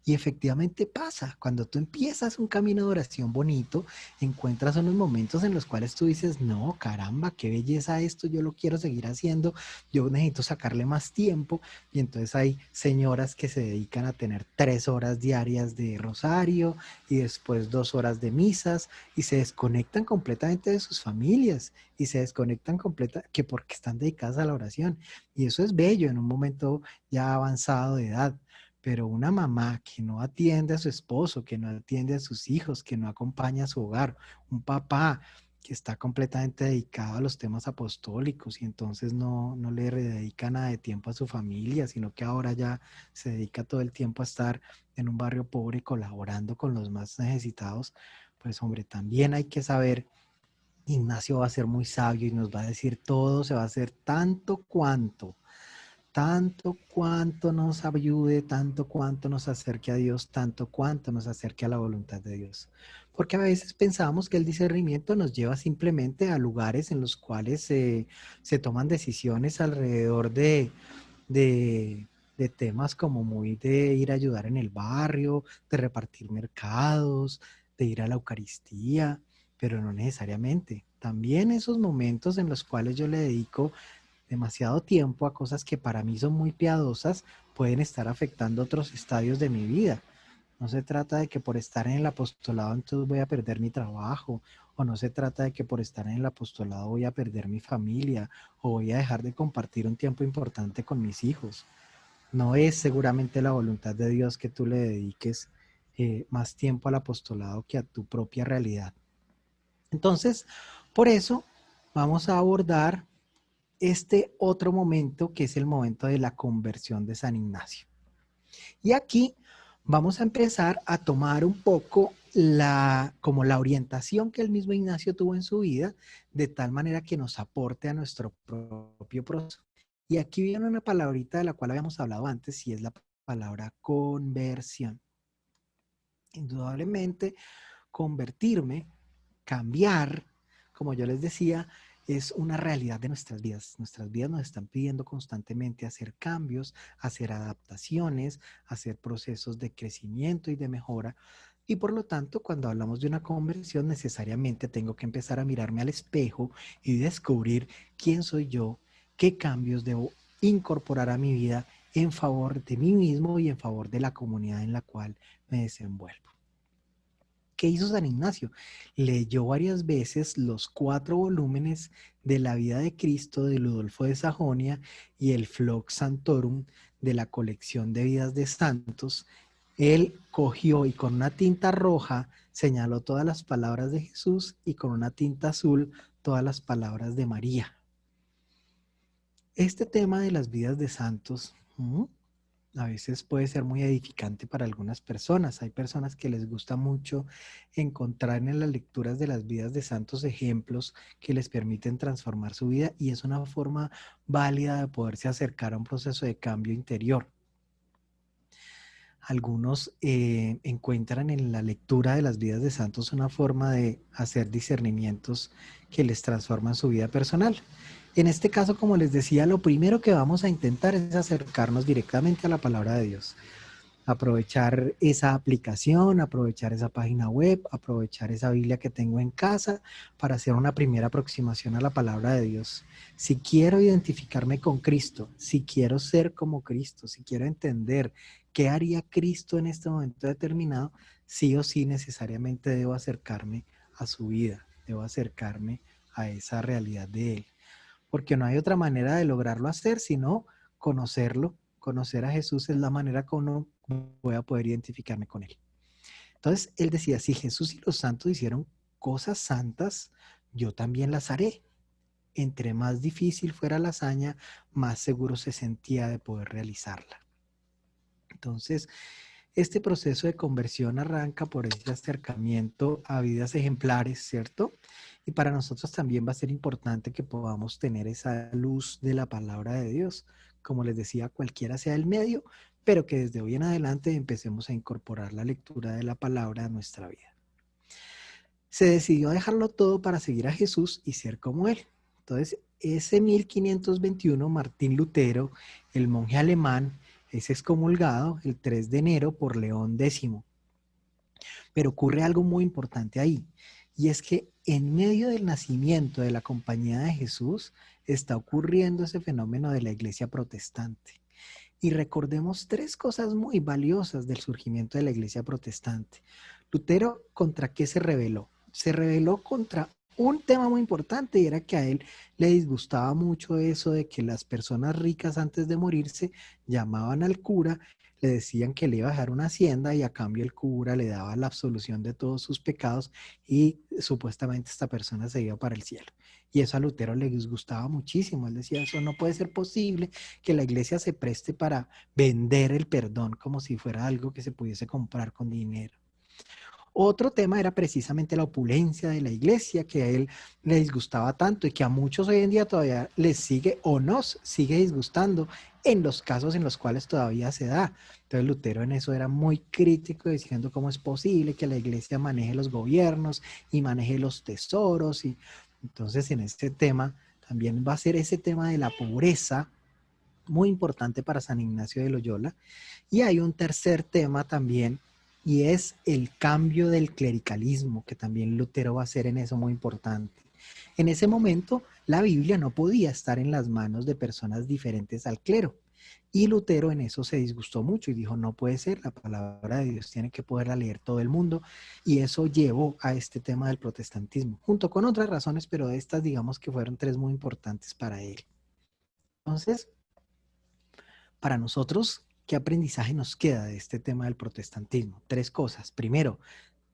Speaker 1: Y efectivamente pasa, cuando tú empiezas un camino de oración bonito, encuentras unos momentos en los cuales tú dices, no, caramba, qué belleza esto, yo lo quiero seguir haciendo, yo necesito sacarle más tiempo. Y entonces hay señoras que se dedican a tener 3 horas diarias de rosario y después 2 horas de misas y se desconectan completamente de sus familias y se desconectan completamente, que porque están dedicadas a la oración. Y eso es bello en un momento ya avanzado de edad. Pero una mamá que no atiende a su esposo, que no atiende a sus hijos, que no acompaña a su hogar, un papá que está completamente dedicado a los temas apostólicos y entonces no le dedica nada de tiempo a su familia, sino que ahora ya se dedica todo el tiempo a estar en un barrio pobre colaborando con los más necesitados, pues hombre, también hay que saber, Ignacio va a ser muy sabio y nos va a decir todo se va a hacer tanto cuanto nos ayude, tanto cuanto nos acerque a Dios, tanto cuanto nos acerque a la voluntad de Dios. Porque a veces pensamos que el discernimiento nos lleva simplemente a lugares en los cuales se toman decisiones alrededor de, de temas como muy de ir a ayudar en el barrio, de repartir mercados, de ir a la Eucaristía, pero no necesariamente. También esos momentos en los cuales yo le dedico demasiado tiempo a cosas que para mí son muy piadosas pueden estar afectando otros estadios de mi vida. No se trata de que por estar en el apostolado entonces voy a perder mi trabajo, o no se trata de que por estar en el apostolado voy a perder mi familia, o voy a dejar de compartir un tiempo importante con mis hijos. No es seguramente la voluntad de Dios que tú le dediques más tiempo al apostolado que a tu propia realidad. Entonces, por eso vamos a abordar este otro momento que es el momento de la conversión de San Ignacio. Y aquí vamos a empezar a tomar un poco como la orientación que el mismo Ignacio tuvo en su vida, de tal manera que nos aporte a nuestro propio proceso. Y aquí viene una palabrita de la cual habíamos hablado antes y es la palabra conversión. Indudablemente, convertirme, cambiar, como yo les decía, es una realidad de nuestras vidas. Nuestras vidas nos están pidiendo constantemente hacer cambios, hacer adaptaciones, hacer procesos de crecimiento y de mejora. Y por lo tanto, cuando hablamos de una conversión, necesariamente tengo que empezar a mirarme al espejo y descubrir quién soy yo, qué cambios debo incorporar a mi vida en favor de mí mismo y en favor de la comunidad en la cual me desenvuelvo. ¿Qué hizo San Ignacio? Leyó varias veces los 4 volúmenes de la vida de Cristo de Ludolfo de Sajonia y el Flux Sanctorum de la colección de vidas de santos. Él cogió y con una tinta roja señaló todas las palabras de Jesús y con una tinta azul todas las palabras de María. Este tema de las vidas de santos a veces puede ser muy edificante para algunas personas. Hay personas que les gusta mucho encontrar en las lecturas de las vidas de santos ejemplos que les permiten transformar su vida y es una forma válida de poderse acercar a un proceso de cambio interior. Algunos encuentran en la lectura de las vidas de santos una forma de hacer discernimientos que les transforman su vida personal. En este caso, como les decía, lo primero que vamos a intentar es acercarnos directamente a la palabra de Dios. Aprovechar esa aplicación, aprovechar esa página web, aprovechar esa Biblia que tengo en casa para hacer una primera aproximación a la palabra de Dios. Si quiero identificarme con Cristo, si quiero ser como Cristo, si quiero entender qué haría Cristo en este momento determinado, sí o sí necesariamente debo acercarme a su vida, debo acercarme a esa realidad de Él. Porque no hay otra manera de lograrlo hacer sino conocerlo. Conocer a Jesús es la manera como voy a poder identificarme con Él. Entonces, él decía, si Jesús y los santos hicieron cosas santas, yo también las haré. Entre más difícil fuera la hazaña, más seguro se sentía de poder realizarla. Entonces, este proceso de conversión arranca por ese acercamiento a vidas ejemplares, ¿cierto? Y para nosotros también va a ser importante que podamos tener esa luz de la palabra de Dios. Como les decía, cualquiera sea el medio, pero que desde hoy en adelante empecemos a incorporar la lectura de la palabra a nuestra vida. Se decidió dejarlo todo para seguir a Jesús y ser como Él. Entonces, ese 1521, Martín Lutero, el monje alemán, es excomulgado el 3 de enero por León X. Pero ocurre algo muy importante ahí, y es que en medio del nacimiento de la Compañía de Jesús está ocurriendo ese fenómeno de la Iglesia protestante. Y recordemos 3 cosas muy valiosas del surgimiento de la Iglesia protestante. Lutero, ¿contra qué se rebeló? Se rebeló contra un tema muy importante y era que a él le disgustaba mucho eso de que las personas ricas antes de morirse llamaban al cura, le decían que le iba a dejar una hacienda y a cambio el cura le daba la absolución de todos sus pecados y supuestamente esta persona se iba para el cielo. Y eso a Lutero le disgustaba muchísimo. Él decía, eso no puede ser posible que la iglesia se preste para vender el perdón como si fuera algo que se pudiese comprar con dinero. Otro tema era precisamente la opulencia de la iglesia, que a él le disgustaba tanto y que a muchos hoy en día todavía les sigue o nos sigue disgustando en los casos en los cuales todavía se da. Entonces Lutero en eso era muy crítico, diciendo cómo es posible que la iglesia maneje los gobiernos y maneje los tesoros. Y entonces en este tema también va a ser ese tema de la pobreza muy importante para San Ignacio de Loyola. Y hay un tercer tema también, y es el cambio del clericalismo, que también Lutero va a hacer en eso muy importante. En ese momento, la Biblia no podía estar en las manos de personas diferentes al clero. Y Lutero en eso se disgustó mucho y dijo, no puede ser, la palabra de Dios tiene que poderla leer todo el mundo. Y eso llevó a este tema del protestantismo, junto con otras razones, pero estas digamos que fueron tres muy importantes para él. Entonces, para nosotros, ¿qué aprendizaje nos queda de este tema del protestantismo? Tres cosas. Primero,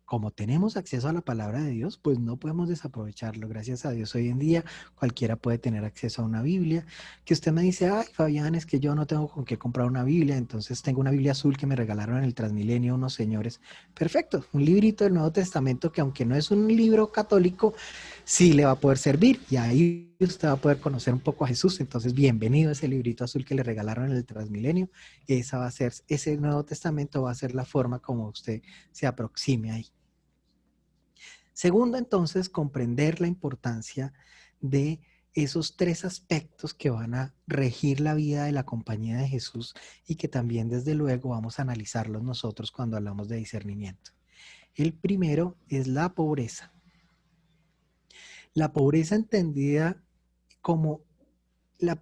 Speaker 1: como tenemos acceso a la palabra de Dios, pues no podemos desaprovecharlo. Gracias a Dios, hoy en día cualquiera puede tener acceso a una Biblia. Que usted me dice, ay, Fabián, es que yo no tengo con qué comprar una Biblia, entonces tengo una Biblia azul que me regalaron en el Transmilenio unos señores. Perfecto, un librito del Nuevo Testamento que aunque no es un libro católico, sí le va a poder servir y ahí usted va a poder conocer un poco a Jesús. Entonces, bienvenido a ese librito azul que le regalaron en el Transmilenio. Esa va a ser, ese Nuevo Testamento va a ser la forma como usted se aproxime ahí. Segundo, entonces, comprender la importancia de esos tres aspectos que van a regir la vida de la compañía de Jesús y que también desde luego vamos a analizarlos nosotros cuando hablamos de discernimiento. El primero es la pobreza. La pobreza entendida como la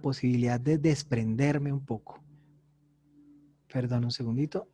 Speaker 1: posibilidad de desprenderme un poco. Perdón, un segundito.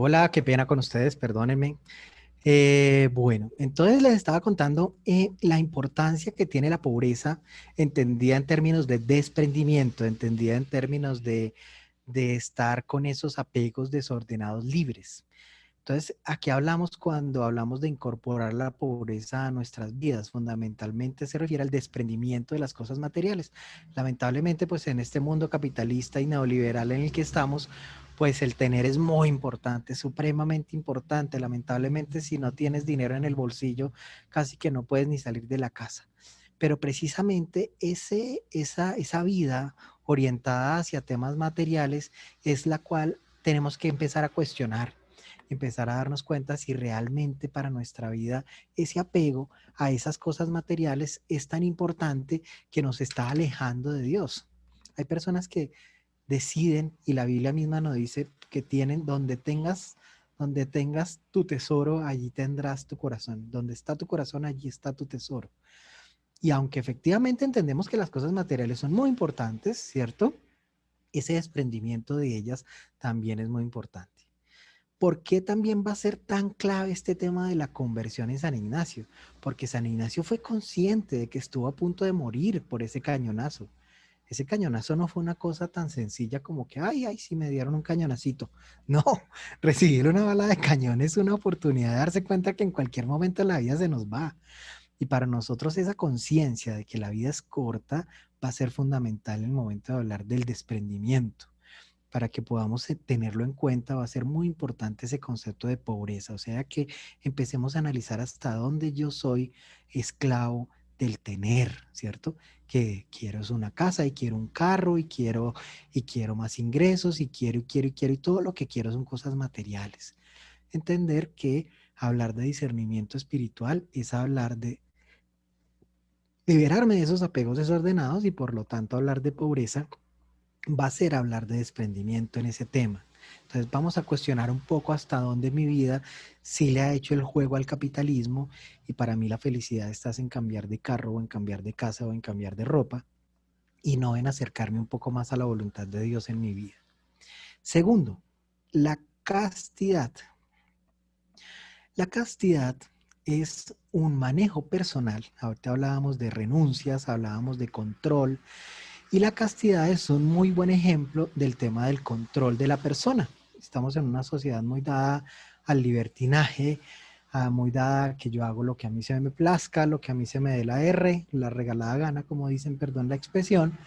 Speaker 1: Hola, qué pena con ustedes, perdónenme. Bueno, entonces les estaba contando la importancia que tiene la pobreza, entendida en términos de desprendimiento, entendida en términos de estar con esos apegos desordenados libres. Entonces, ¿a qué hablamos cuando hablamos de incorporar la pobreza a nuestras vidas? Fundamentalmente se refiere al desprendimiento de las cosas materiales. Lamentablemente, pues en este mundo capitalista y neoliberal en el que estamos, pues el tener es muy importante, supremamente importante. Lamentablemente, si no tienes dinero en el bolsillo, casi que no puedes ni salir de la casa. Pero precisamente esa vida orientada hacia temas materiales es la cual tenemos que empezar a cuestionar, empezar a darnos cuenta si realmente para nuestra vida ese apego a esas cosas materiales es tan importante que nos está alejando de Dios. Hay personas que deciden, y la Biblia misma nos dice que tienen donde tengas tu tesoro, allí tendrás tu corazón. Donde está tu corazón, allí está tu tesoro. Y aunque efectivamente entendemos que las cosas materiales son muy importantes, ¿cierto? Ese desprendimiento de ellas también es muy importante. ¿Por qué también va a ser tan clave este tema de la conversión en San Ignacio? Porque San Ignacio fue consciente de que estuvo a punto de morir por ese cañonazo. Ese cañonazo no fue una cosa tan sencilla como que, ay, sí me dieron un cañonacito. No, recibir una bala de cañón es una oportunidad de darse cuenta que en cualquier momento la vida se nos va. Y para nosotros esa conciencia de que la vida es corta va a ser fundamental en el momento de hablar del desprendimiento. Para que podamos tenerlo en cuenta, va a ser muy importante ese concepto de pobreza, o sea que empecemos a analizar hasta dónde yo soy esclavo del tener, ¿cierto? Que quiero es una casa y quiero un carro y quiero más ingresos y quiero y todo lo que quiero son cosas materiales. Entender que hablar de discernimiento espiritual es hablar de liberarme de esos apegos desordenados y por lo tanto hablar de pobreza va a ser hablar de desprendimiento en ese tema. Entonces vamos a cuestionar un poco hasta dónde mi vida sí le ha hecho el juego al capitalismo y para mí la felicidad está en cambiar de carro o en cambiar de casa o en cambiar de ropa y no en acercarme un poco más a la voluntad de Dios en mi vida. Segundo, la castidad. La castidad es un manejo personal. Ahorita hablábamos de renuncias, hablábamos de control. Y la castidad es un muy buen ejemplo del tema del control de la persona. Estamos en una sociedad muy dada al libertinaje, muy dada a que yo hago lo que a mí se me plazca, lo que a mí se me dé la regalada gana, como dicen, perdón la expresión.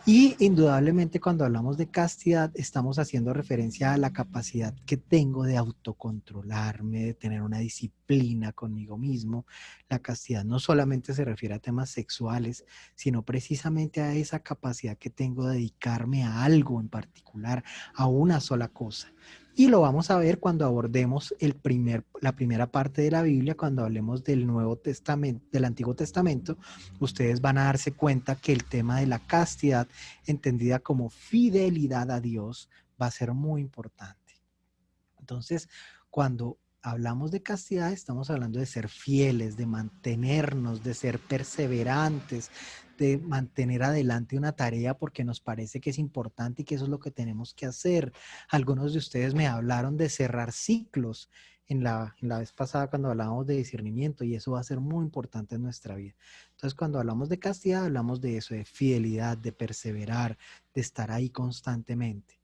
Speaker 1: Y indudablemente cuando hablamos de castidad estamos haciendo referencia a la capacidad que tengo de autocontrolarme, de tener una disciplina conmigo mismo. La castidad no solamente se refiere a temas sexuales, sino precisamente a esa capacidad que tengo de dedicarme a algo en particular, a una sola cosa. Y lo vamos a ver cuando abordemos la primera parte de la Biblia, cuando hablemos del Nuevo Testamento, del Antiguo Testamento. Ustedes van a darse cuenta que el tema de la castidad, entendida como fidelidad a Dios, va a ser muy importante. Entonces, cuando hablamos de castidad, estamos hablando de ser fieles, de mantenernos, de ser perseverantes, de mantener adelante una tarea porque nos parece que es importante y que eso es lo que tenemos que hacer. Algunos de ustedes me hablaron de cerrar ciclos en la vez pasada cuando hablábamos de discernimiento y eso va a ser muy importante en nuestra vida. Entonces, cuando hablamos de castidad, hablamos de eso, de fidelidad, de perseverar, de estar ahí constantemente.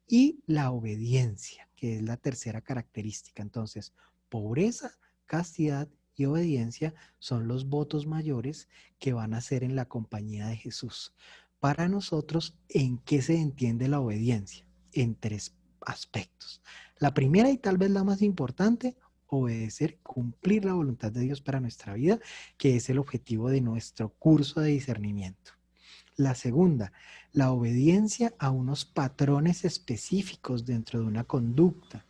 Speaker 1: Y la obediencia, que es la tercera característica. Entonces, pobreza, castidad y obediencia son los votos mayores que van a ser en la compañía de Jesús. Para nosotros, ¿en qué se entiende la obediencia? En tres aspectos. La primera y tal vez la más importante, obedecer, cumplir la voluntad de Dios para nuestra vida, que es el objetivo de nuestro curso de discernimiento. La segunda, la obediencia a unos patrones específicos dentro de una conducta.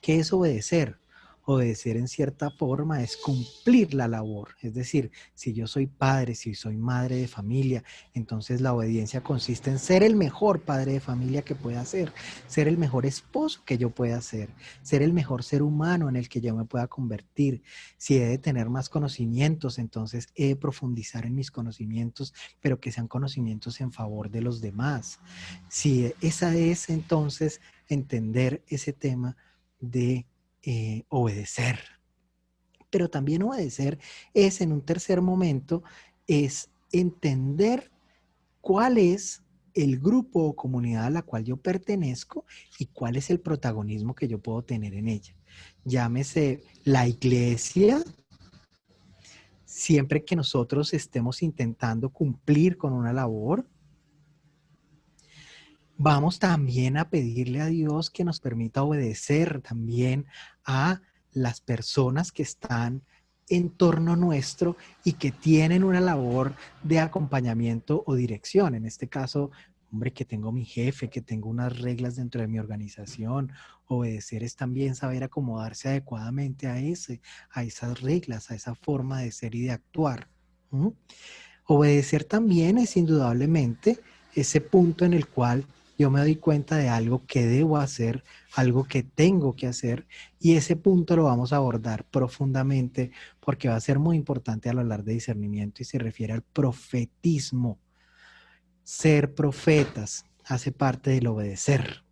Speaker 1: ¿Qué es obedecer? Obedecer en cierta forma es cumplir la labor. Es decir, si yo soy padre, si soy madre de familia, entonces la obediencia consiste en ser el mejor padre de familia que pueda ser el mejor esposo que yo pueda ser el mejor ser humano en el que yo me pueda convertir. Si he de tener más conocimientos, entonces he de profundizar en mis conocimientos, pero que sean conocimientos en favor de los demás. Si esa es entonces entender ese tema de obedecer. Pero también obedecer es en un tercer momento, es entender cuál es el grupo o comunidad a la cual yo pertenezco y cuál es el protagonismo que yo puedo tener en ella. Llámese la iglesia, siempre que nosotros estemos intentando cumplir con una labor. Vamos también a pedirle a Dios que nos permita obedecer también a las personas que están en torno nuestro y que tienen una labor de acompañamiento o dirección. En este caso, hombre, que tengo mi jefe, que tengo unas reglas dentro de mi organización. Obedecer es también saber acomodarse adecuadamente a esas reglas, a esa forma de ser y de actuar. ¿Mm? Obedecer también es indudablemente ese punto en el cual yo me doy cuenta de algo que debo hacer, algo que tengo que hacer, y ese punto lo vamos a abordar profundamente porque va a ser muy importante al hablar de discernimiento y se refiere al profetismo. Ser profetas hace parte del obedecer.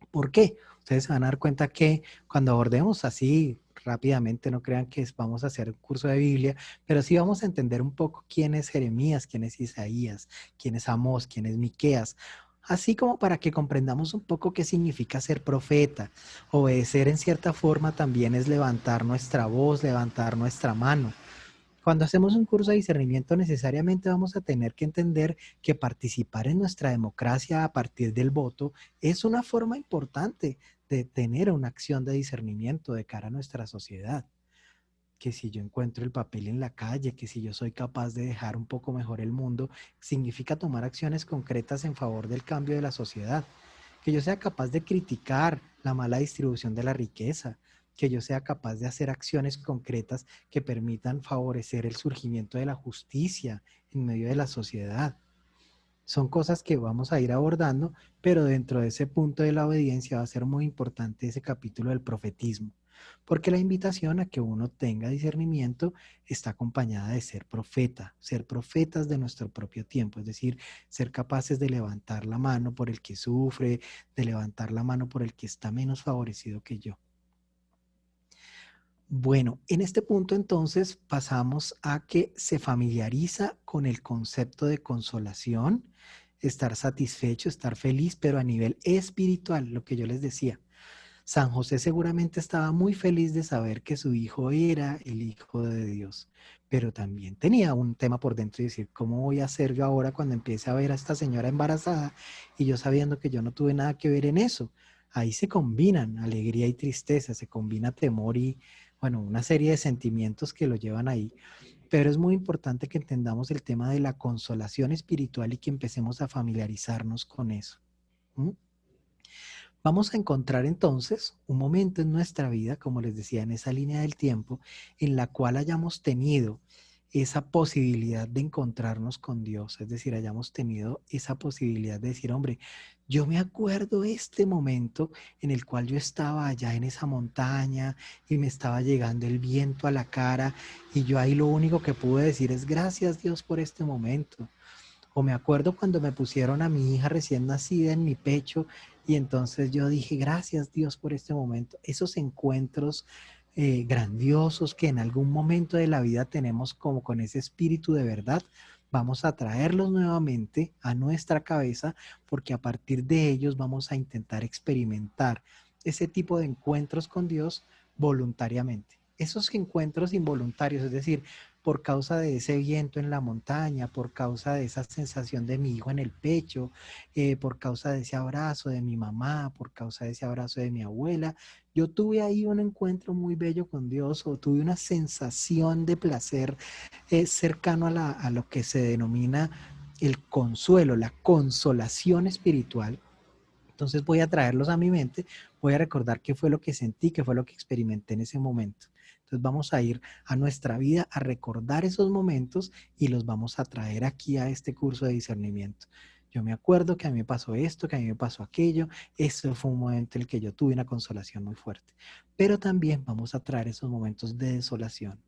Speaker 1: ¿Por qué? Ustedes se van a dar cuenta que cuando abordemos así rápidamente, no crean que vamos a hacer un curso de Biblia, pero sí vamos a entender un poco quién es Jeremías, quién es Isaías, quién es Amós, quién es Miqueas, así como para que comprendamos un poco qué significa ser profeta. Obedecer en cierta forma también es levantar nuestra voz, levantar nuestra mano. Cuando hacemos un curso de discernimiento, necesariamente vamos a tener que entender que participar en nuestra democracia a partir del voto es una forma importante de tener una acción de discernimiento de cara a nuestra sociedad. Que si yo encuentro el papel en la calle, que si yo soy capaz de dejar un poco mejor el mundo, significa tomar acciones concretas en favor del cambio de la sociedad. Que yo sea capaz de criticar la mala distribución de la riqueza, que yo sea capaz de hacer acciones concretas que permitan favorecer el surgimiento de la justicia en medio de la sociedad. Son cosas que vamos a ir abordando, pero dentro de ese punto de la obediencia va a ser muy importante ese capítulo del profetismo, porque la invitación a que uno tenga discernimiento está acompañada de ser profeta, ser profetas de nuestro propio tiempo, es decir, ser capaces de levantar la mano por el que sufre, de levantar la mano por el que está menos favorecido que yo. Bueno, en este punto entonces pasamos a que se familiariza con el concepto de consolación, estar satisfecho, estar feliz, pero a nivel espiritual, lo que yo les decía. San José seguramente estaba muy feliz de saber que su hijo era el Hijo de Dios, pero también tenía un tema por dentro y decir, ¿cómo voy a hacer yo ahora cuando empiece a ver a esta señora embarazada y yo sabiendo que yo no tuve nada que ver en eso? Ahí se combinan alegría y tristeza, se combina temor y, bueno, una serie de sentimientos que lo llevan ahí. Pero es muy importante que entendamos el tema de la consolación espiritual y que empecemos a familiarizarnos con eso. ¿Mm? Vamos a encontrar entonces un momento en nuestra vida, como les decía, en esa línea del tiempo, en la cual hayamos tenido esa posibilidad de encontrarnos con Dios, es decir, hayamos tenido esa posibilidad de decir, hombre, yo me acuerdo este momento en el cual yo estaba allá en esa montaña y me estaba llegando el viento a la cara y yo ahí lo único que pude decir es gracias Dios por este momento. O me acuerdo cuando me pusieron a mi hija recién nacida en mi pecho y entonces yo dije, gracias Dios por este momento. Esos encuentros grandiosos que en algún momento de la vida tenemos como con ese espíritu de verdad, vamos a traerlos nuevamente a nuestra cabeza porque a partir de ellos vamos a intentar experimentar ese tipo de encuentros con Dios voluntariamente. Esos encuentros involuntarios, es decir, por causa de ese viento en la montaña, por causa de esa sensación de mi hijo en el pecho, por causa de ese abrazo de mi mamá, por causa de ese abrazo de mi abuela. Yo tuve ahí un encuentro muy bello con Dios o tuve una sensación de placer cercano a lo que se denomina el consuelo, la consolación espiritual. Entonces voy a traerlos a mi mente, voy a recordar qué fue lo que sentí, qué fue lo que experimenté en ese momento. Entonces vamos a ir a nuestra vida a recordar esos momentos y los vamos a traer aquí a este curso de discernimiento. Yo me acuerdo que a mí me pasó esto, que a mí me pasó aquello. Eso fue un momento en el que yo tuve una consolación muy fuerte. Pero también vamos a traer esos momentos de desolación,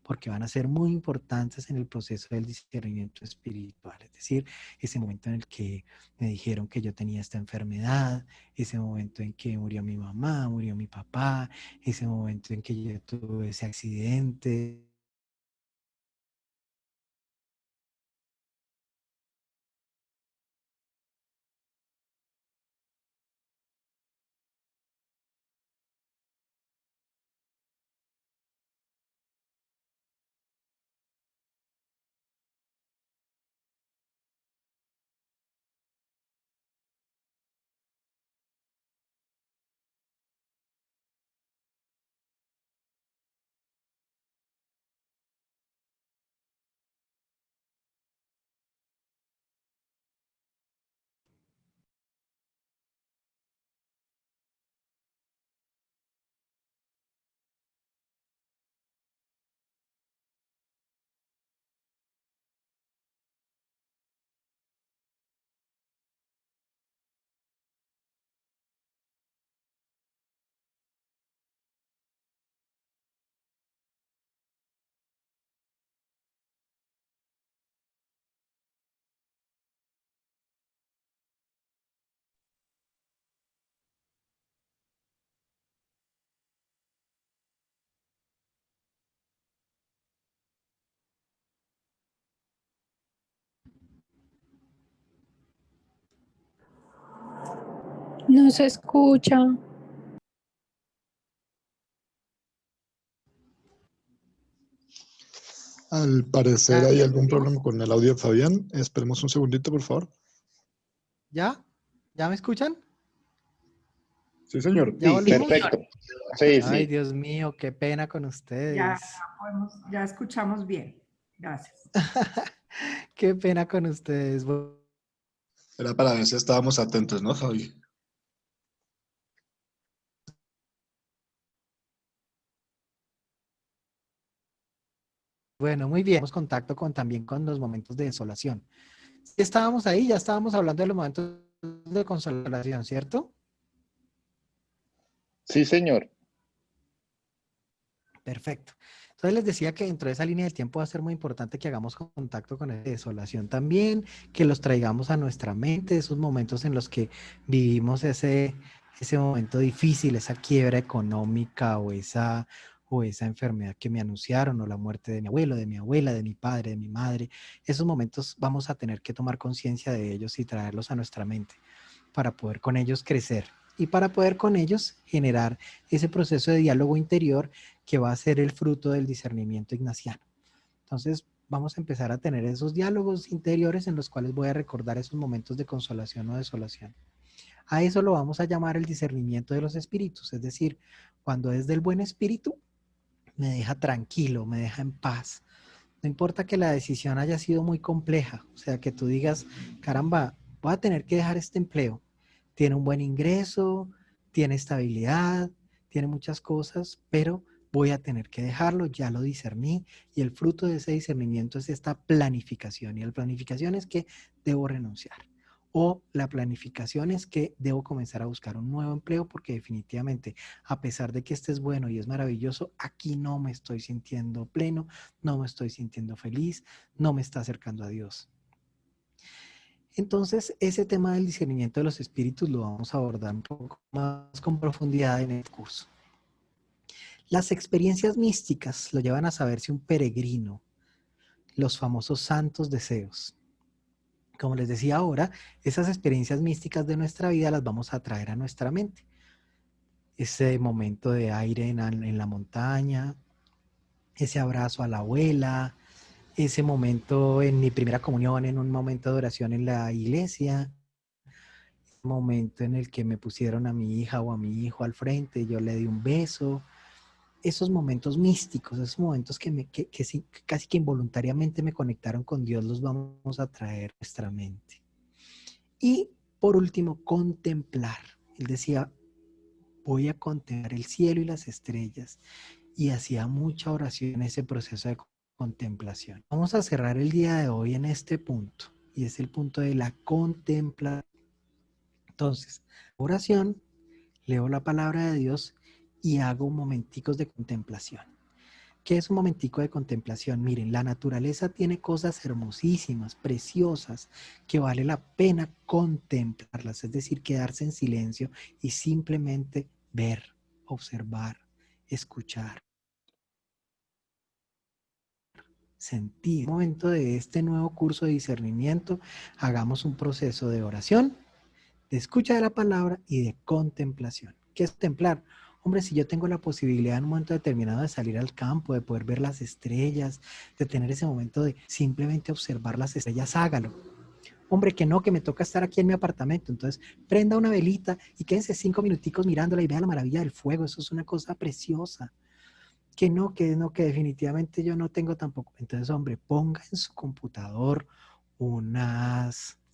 Speaker 1: porque van a ser muy importantes en el proceso del discernimiento espiritual. Es decir, ese momento en el que me dijeron que yo tenía esta enfermedad, ese momento en que murió mi mamá, murió mi papá, ese momento en que yo tuve ese accidente,
Speaker 5: No se escucha.
Speaker 6: Al parecer
Speaker 1: ¿Ya
Speaker 6: hay
Speaker 1: me
Speaker 6: algún
Speaker 1: escuchas?
Speaker 6: problema con el audio de Fabián. Esperemos un segundito, por favor.
Speaker 1: ¿Ya? ¿Ya me escuchan?
Speaker 6: Sí, señor.
Speaker 1: ¿Ya
Speaker 4: Sí,
Speaker 1: volvimos?
Speaker 4: perfecto. Sí,
Speaker 1: Ay,
Speaker 4: sí.
Speaker 1: Dios mío, qué pena con
Speaker 7: Ya
Speaker 1: ustedes.
Speaker 7: ya escuchamos bien. Gracias.
Speaker 1: Qué pena con ustedes.
Speaker 6: Era para ver si estábamos atentos, ¿no, Fabi?
Speaker 1: Bueno, muy bien. Tenemos contacto también con los momentos de desolación. Sí, estábamos ahí, ya estábamos hablando de los momentos de consolación, ¿cierto?
Speaker 4: Sí, señor.
Speaker 1: Perfecto. Entonces les decía que dentro de esa línea del tiempo va a ser muy importante que hagamos contacto con la desolación también, que los traigamos a nuestra mente, esos momentos en los que vivimos ese momento difícil, esa quiebra económica o esa enfermedad que me anunciaron, o la muerte de mi abuelo, de mi abuela, de mi padre, de mi madre. Esos momentos vamos a tener que tomar conciencia de ellos y traerlos a nuestra mente para poder con ellos crecer y para poder con ellos generar ese proceso de diálogo interior que va a ser el fruto del discernimiento ignaciano. Entonces, vamos a empezar a tener esos diálogos interiores en los cuales voy a recordar esos momentos de consolación o desolación. A eso lo vamos a llamar el discernimiento de los espíritus, es decir, cuando es del buen espíritu, me deja tranquilo, me deja en paz. No importa que la decisión haya sido muy compleja, o sea, que tú digas, caramba, voy a tener que dejar este empleo. Tiene un buen ingreso, tiene estabilidad, tiene muchas cosas, pero voy a tener que dejarlo, ya lo discerní y el fruto de ese discernimiento es esta planificación. Y la planificación es que debo renunciar. O la planificación es que debo comenzar a buscar un nuevo empleo porque definitivamente, a pesar de que este es bueno y es maravilloso, aquí no me estoy sintiendo pleno, no me estoy sintiendo feliz, no me está acercando a Dios. Entonces, ese tema del discernimiento de los espíritus lo vamos a abordar un poco más con profundidad en el curso. Las experiencias místicas lo llevan a saber si un peregrino, los famosos santos deseos. Como les decía ahora, esas experiencias místicas de nuestra vida las vamos a traer a nuestra mente. Ese momento de aire en la montaña, ese abrazo a la abuela, ese momento en mi primera comunión, en un momento de oración en la iglesia, momento en el que me pusieron a mi hija o a mi hijo al frente, yo le di un beso, esos momentos místicos, esos momentos que casi que involuntariamente me conectaron con Dios, los vamos a traer a nuestra mente. Y por último, contemplar. Él decía, voy a contemplar el cielo y las estrellas, y hacía mucha oración en ese proceso de contemplación. Vamos a cerrar el día de hoy en este punto, y es el punto de la contemplación. Entonces, oración, leo la palabra de Dios y hago momenticos de contemplación. ¿Qué es un momentico de contemplación? Miren, la naturaleza tiene cosas hermosísimas, preciosas, que vale la pena contemplarlas, es decir, quedarse en silencio y simplemente ver, observar, escuchar, sentir. En el momento de este nuevo curso de discernimiento, hagamos un proceso de oración, de escucha de la palabra y de contemplación. ¿Qué es contemplar? Hombre, si yo tengo la posibilidad en un momento determinado de salir al campo, de poder ver las estrellas, de tener ese momento de simplemente observar las estrellas, hágalo. Hombre, que no, que me toca estar aquí en mi apartamento. Entonces, prenda una velita y quédense 5 minuticos mirándola y vea la maravilla del fuego. Eso es una cosa preciosa. Que no, que definitivamente yo no tengo tampoco. Entonces, hombre, ponga en su computador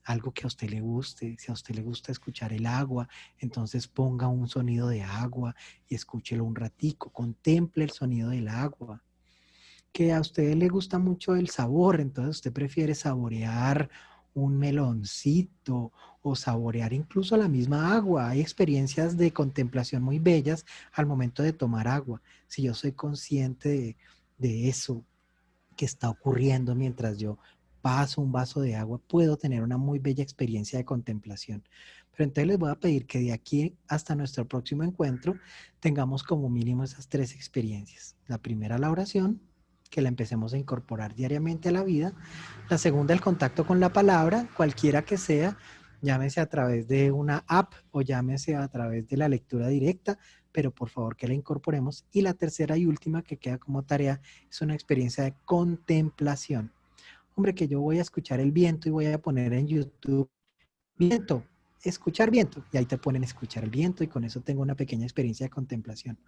Speaker 1: algo que a usted le guste. Si a usted le gusta escuchar el agua, entonces ponga un sonido de agua y escúchelo un ratico. Contemple el sonido del agua. Que a usted le gusta mucho el sabor, entonces usted prefiere saborear un meloncito o saborear incluso la misma agua. Hay experiencias de contemplación muy bellas al momento de tomar agua. Si yo soy consciente de eso que está ocurriendo mientras yo paso un vaso de agua, puedo tener una muy bella experiencia de contemplación. Pero entonces les voy a pedir que de aquí hasta nuestro próximo encuentro tengamos como mínimo esas 3 experiencias. La primera, la oración, que la empecemos a incorporar diariamente a la vida. La segunda, el contacto con la palabra, cualquiera que sea, llámese a través de una app o llámese a través de la lectura directa, pero por favor que la incorporemos. Y la tercera y última que queda como tarea es una experiencia de contemplación. Hombre, que yo voy a escuchar el viento y voy a poner en YouTube viento, escuchar viento, y ahí te ponen escuchar el viento y con eso tengo una pequeña experiencia de contemplación.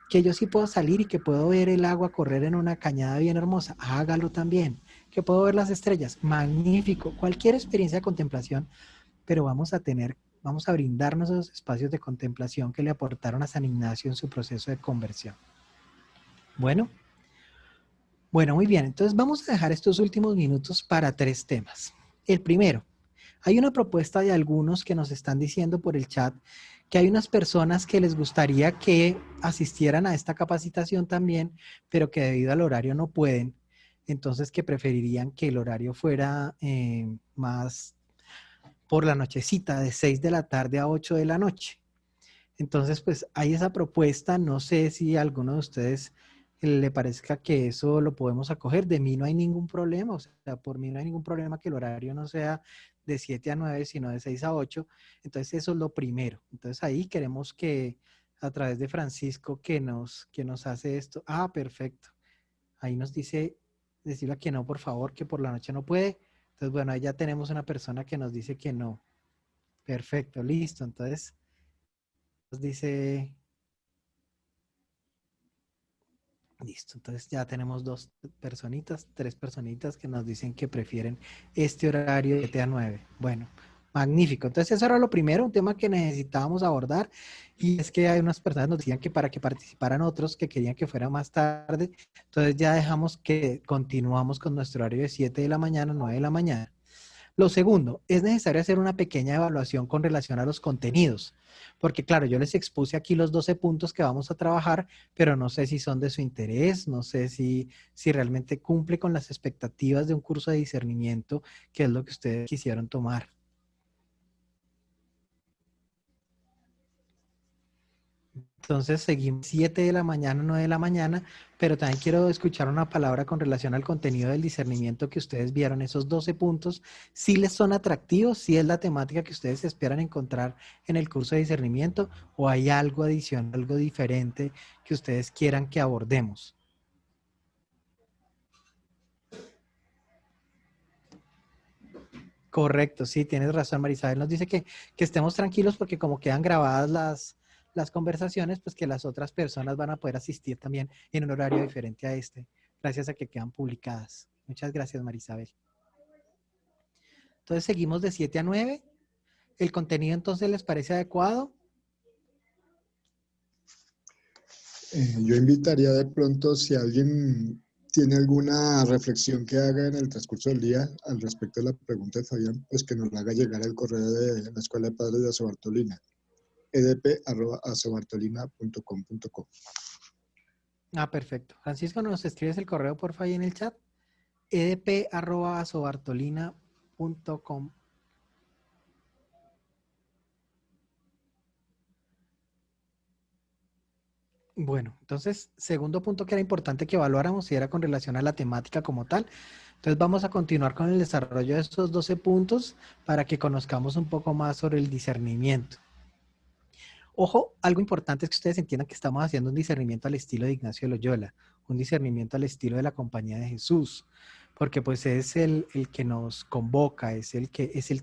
Speaker 1: Que yo sí puedo salir y que puedo ver el agua correr en una cañada bien hermosa, hágalo también. Que puedo ver las estrellas, magnífico. Cualquier experiencia de contemplación, pero vamos a brindarnos esos espacios de contemplación que le aportaron a San Ignacio en su proceso de conversión. Bueno, muy bien. Entonces vamos a dejar estos últimos minutos para 3 temas. El primero, hay una propuesta de algunos que nos están diciendo por el chat que hay unas personas que les gustaría que asistieran a esta capacitación también, pero que debido al horario no pueden. Entonces que preferirían que el horario fuera más por la nochecita, de 6 de la tarde a 8 de la noche. Entonces, pues hay esa propuesta. No sé si a alguno de ustedes le parezca que eso lo podemos acoger. De mí no hay ningún problema. O sea, por mí no hay ningún problema que el horario no sea de 7 a 9, sino de 6 a 8. Entonces, eso es lo primero. Entonces, ahí queremos que a través de Francisco que nos hace esto. Ah, perfecto. Ahí nos dice, decirle que no, por favor, que por la noche no puede. Entonces, bueno, ahí ya tenemos una persona que nos dice que no. Perfecto, listo. Entonces, nos dice, listo. Entonces ya tenemos 3 personitas que nos dicen que prefieren este horario de 7 a 9. Bueno, magnífico. Entonces eso era lo primero, un tema que necesitábamos abordar. Y es que hay unas personas que nos decían que para que participaran otros que querían que fuera más tarde. Entonces ya dejamos que continuamos con nuestro horario de 7 de la mañana, 9 de la mañana. Lo segundo, es necesario hacer una pequeña evaluación con relación a los contenidos, porque claro, yo les expuse aquí los 12 puntos que vamos a trabajar, pero no sé si son de su interés, no sé si realmente cumple con las expectativas de un curso de discernimiento, que es lo que ustedes quisieron tomar. Entonces seguimos 7 de la mañana, 9 de la mañana, pero también quiero escuchar una palabra con relación al contenido del discernimiento que ustedes vieron, esos 12 puntos, si les son atractivos, si es la temática que ustedes esperan encontrar en el curso de discernimiento o hay algo adicional, algo diferente que ustedes quieran que abordemos. Correcto, sí, tienes razón, Marisabel. Nos dice que estemos tranquilos porque como quedan grabadas las conversaciones, pues que las otras personas van a poder asistir también en un horario diferente a este, gracias a que quedan publicadas. Muchas gracias, Marisabel. Entonces seguimos de 7 a 9. ¿El contenido entonces les parece adecuado?
Speaker 6: Yo invitaría de pronto, si alguien tiene alguna reflexión que haga en el transcurso del día al respecto de la pregunta de Fabián, pues que nos la haga llegar al correo de la Escuela de Padres de Azobartolina, edp@azobartolina.com.co.
Speaker 1: Ah, perfecto. Francisco, ¿nos escribes el correo por favor ahí en el chat? edp@azobartolina.com. Bueno, entonces, segundo punto que era importante que evaluáramos y era con relación a la temática como tal. Entonces vamos a continuar con el desarrollo de estos 12 puntos para que conozcamos un poco más sobre el discernimiento. Ojo, algo importante es que ustedes entiendan que estamos haciendo un discernimiento al estilo de Ignacio de Loyola, un discernimiento al estilo de la Compañía de Jesús, porque pues es el que nos convoca, es el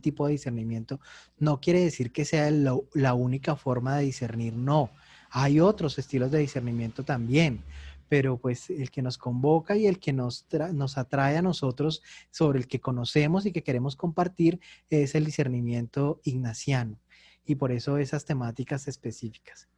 Speaker 1: tipo de discernimiento. No quiere decir que sea la única forma de discernir, no. Hay otros estilos de discernimiento también, pero pues el que nos convoca y el que nos atrae a nosotros, sobre el que conocemos y que queremos compartir, es el discernimiento ignaciano. Y por eso esas temáticas específicas.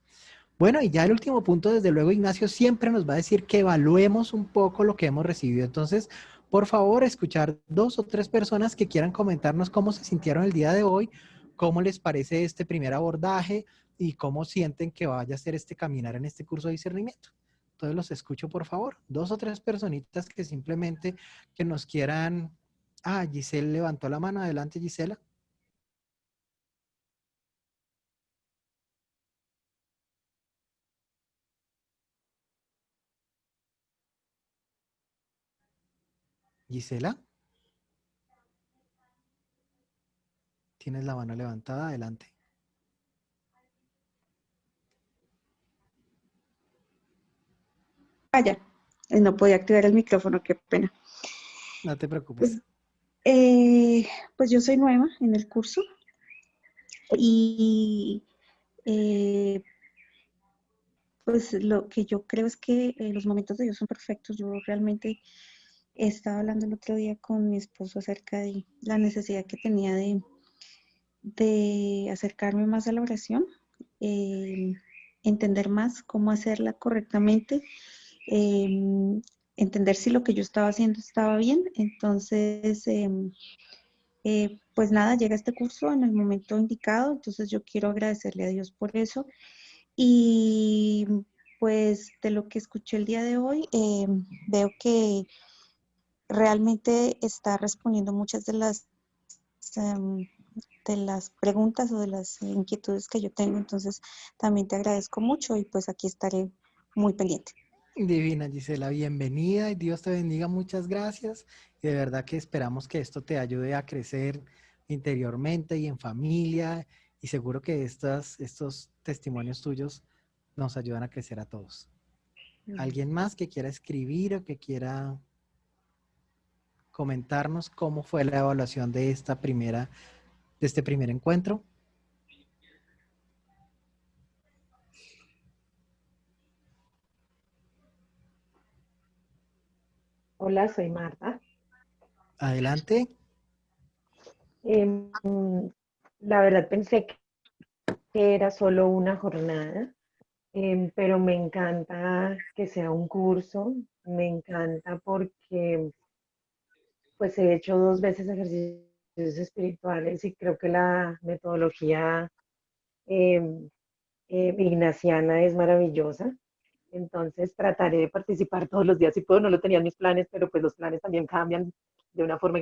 Speaker 1: Bueno, y ya el último punto, desde luego, Ignacio siempre nos va a decir que evaluemos un poco lo que hemos recibido. Entonces, por favor, escuchar 2 o 3 personas que quieran comentarnos cómo se sintieron el día de hoy, cómo les parece este primer abordaje y cómo sienten que vaya a ser este caminar en este curso de discernimiento. Entonces, los escucho, por favor. 2 o 3 personitas que simplemente que nos quieran... Ah, Giselle levantó la mano. Adelante, Gisela. Gisela. Tienes la mano levantada, adelante.
Speaker 2: Vaya, no podía activar el micrófono, qué pena.
Speaker 1: No te
Speaker 2: Pues,
Speaker 1: preocupes.
Speaker 2: pues yo soy nueva en el curso y eh, pues lo que yo creo es que los momentos de Dios son perfectos. Yo realmente estaba hablando el otro día con mi esposo acerca de la necesidad que tenía de acercarme más a la oración, eh, entender más cómo hacerla correctamente, eh, entender si lo que yo estaba haciendo estaba bien. Entonces, pues nada, llega este curso en el momento indicado, entonces yo quiero agradecerle a Dios por eso. Y pues de lo que escuché el día de hoy, veo que realmente está respondiendo muchas em, de las preguntas o de las inquietudes que yo tengo. Entonces también te agradezco mucho y pues aquí estaré muy pendiente.
Speaker 1: Divina Gisela, bienvenida y Dios te bendiga, muchas gracias. Y de verdad que esperamos que esto te ayude a crecer interiormente y en familia. Y seguro que estos testimonios tuyos nos ayudan a crecer a todos. ¿Alguien más que quiera escribir o que quiera comentarnos cómo fue la evaluación de este primer encuentro?
Speaker 5: Hola, soy Marta.
Speaker 1: Adelante.
Speaker 5: Em, la verdad pensé que era solo una jornada, pero me encanta que sea un curso. Me encanta porque pues he hecho 2 veces ejercicios espirituales y creo que la metodología em, ignaciana es maravillosa. Entonces trataré de participar todos los días si puedo. No lo tenía en mis planes, pero pues los planes también cambian de una forma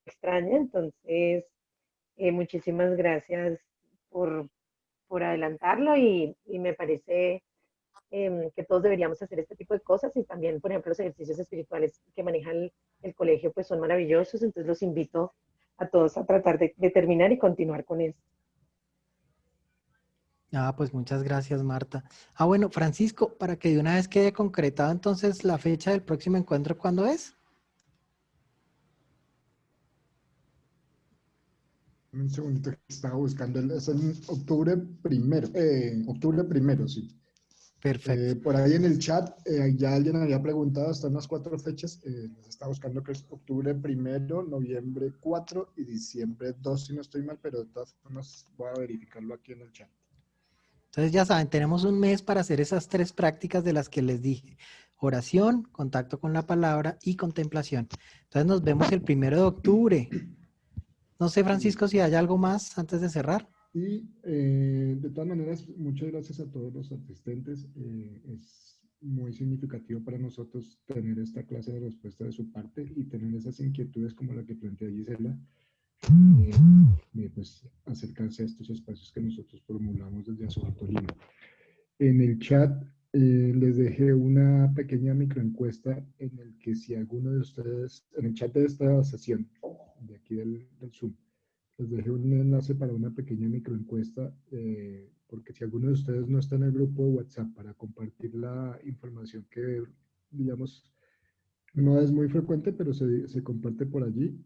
Speaker 5: extraña. Entonces, muchísimas gracias por, por adelantarlo y me parece que todos deberíamos hacer este tipo de cosas y también, por ejemplo, los ejercicios espirituales que maneja el colegio pues son maravillosos. Entonces los invito a todos a tratar de terminar y continuar con esto.
Speaker 1: Ah, pues muchas gracias, Marta. Ah, bueno, Francisco, para que de una vez quede concretado entonces la fecha del próximo encuentro, ¿cuándo es?
Speaker 6: Un segundito que estaba buscando, es en octubre primero, sí.
Speaker 1: Perfecto.
Speaker 6: Por ahí en el chat ya alguien había preguntado, están las 4 fechas, les está buscando que es octubre primero, noviembre 4 y diciembre 2, si no estoy mal, pero de todas formas voy a verificarlo aquí en el chat.
Speaker 1: Entonces ya saben, tenemos un mes para hacer esas 3 prácticas de las que les dije. Oración, contacto con la palabra y contemplación. Entonces nos vemos el 1 de octubre. No sé, Francisco, si hay algo más antes de cerrar.
Speaker 6: Y de todas maneras, muchas gracias a todos los asistentes. Es muy significativo para nosotros tener esta clase de respuesta de su parte y tener esas inquietudes como la que plantea Gisela, pues acercarse a estos espacios que nosotros formulamos desde Azobartolina. En el chat les dejé una pequeña microencuesta en el que si alguno de ustedes, en el chat de esta sesión, de aquí del Zoom, les dejé un enlace para una pequeña microencuesta, porque si alguno de ustedes no está en el grupo de WhatsApp para compartir la información que, digamos, no es muy frecuente, pero se comparte por allí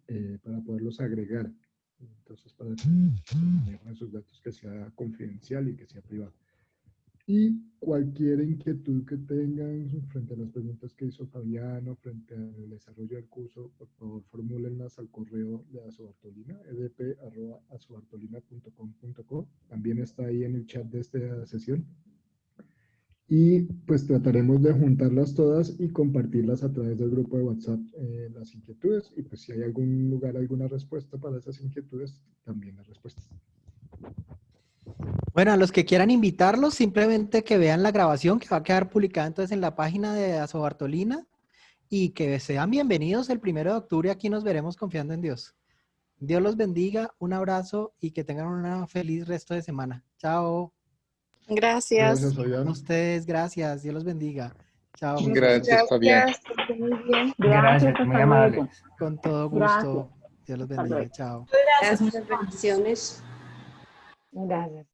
Speaker 6: para poderlos agregar. Entonces, para que manejen sus datos, que sea confidencial y que sea privado. Y cualquier inquietud que tengan frente a las preguntas que hizo Fabiano, frente al desarrollo del curso, por favor, formúlenlas al correo de Azobartolina, edp@azobartolina.com.co. También está ahí en el chat de esta sesión. Y pues trataremos de juntarlas todas y compartirlas a través del grupo de WhatsApp, las inquietudes. Y pues si hay algún lugar, alguna respuesta para esas inquietudes, también las respuestas.
Speaker 1: Bueno, a los que quieran invitarlos, simplemente que vean la grabación que va a quedar publicada entonces en la página de Azobartolina y que sean bienvenidos el 1 de octubre. Aquí nos veremos confiando en Dios. Dios los bendiga, un abrazo y que tengan un feliz resto de semana. Chao.
Speaker 3: Gracias.
Speaker 6: Gracias,
Speaker 1: A
Speaker 6: Fabián.
Speaker 1: ustedes, gracias. Dios los bendiga. Chao,
Speaker 2: Muchas
Speaker 1: juiciosos.
Speaker 4: Gracias, Fabián.
Speaker 3: Gracias. Que esté muy bien.
Speaker 2: Gracias,
Speaker 8: Gracias, muy
Speaker 2: hasta
Speaker 8: amable.
Speaker 2: luego.
Speaker 1: Con todo
Speaker 2: Gracias.
Speaker 1: gusto. Dios los
Speaker 8: Hasta
Speaker 1: bendiga.
Speaker 8: luego.
Speaker 1: Chao.
Speaker 3: Gracias, muchas bendiciones.
Speaker 5: Gracias.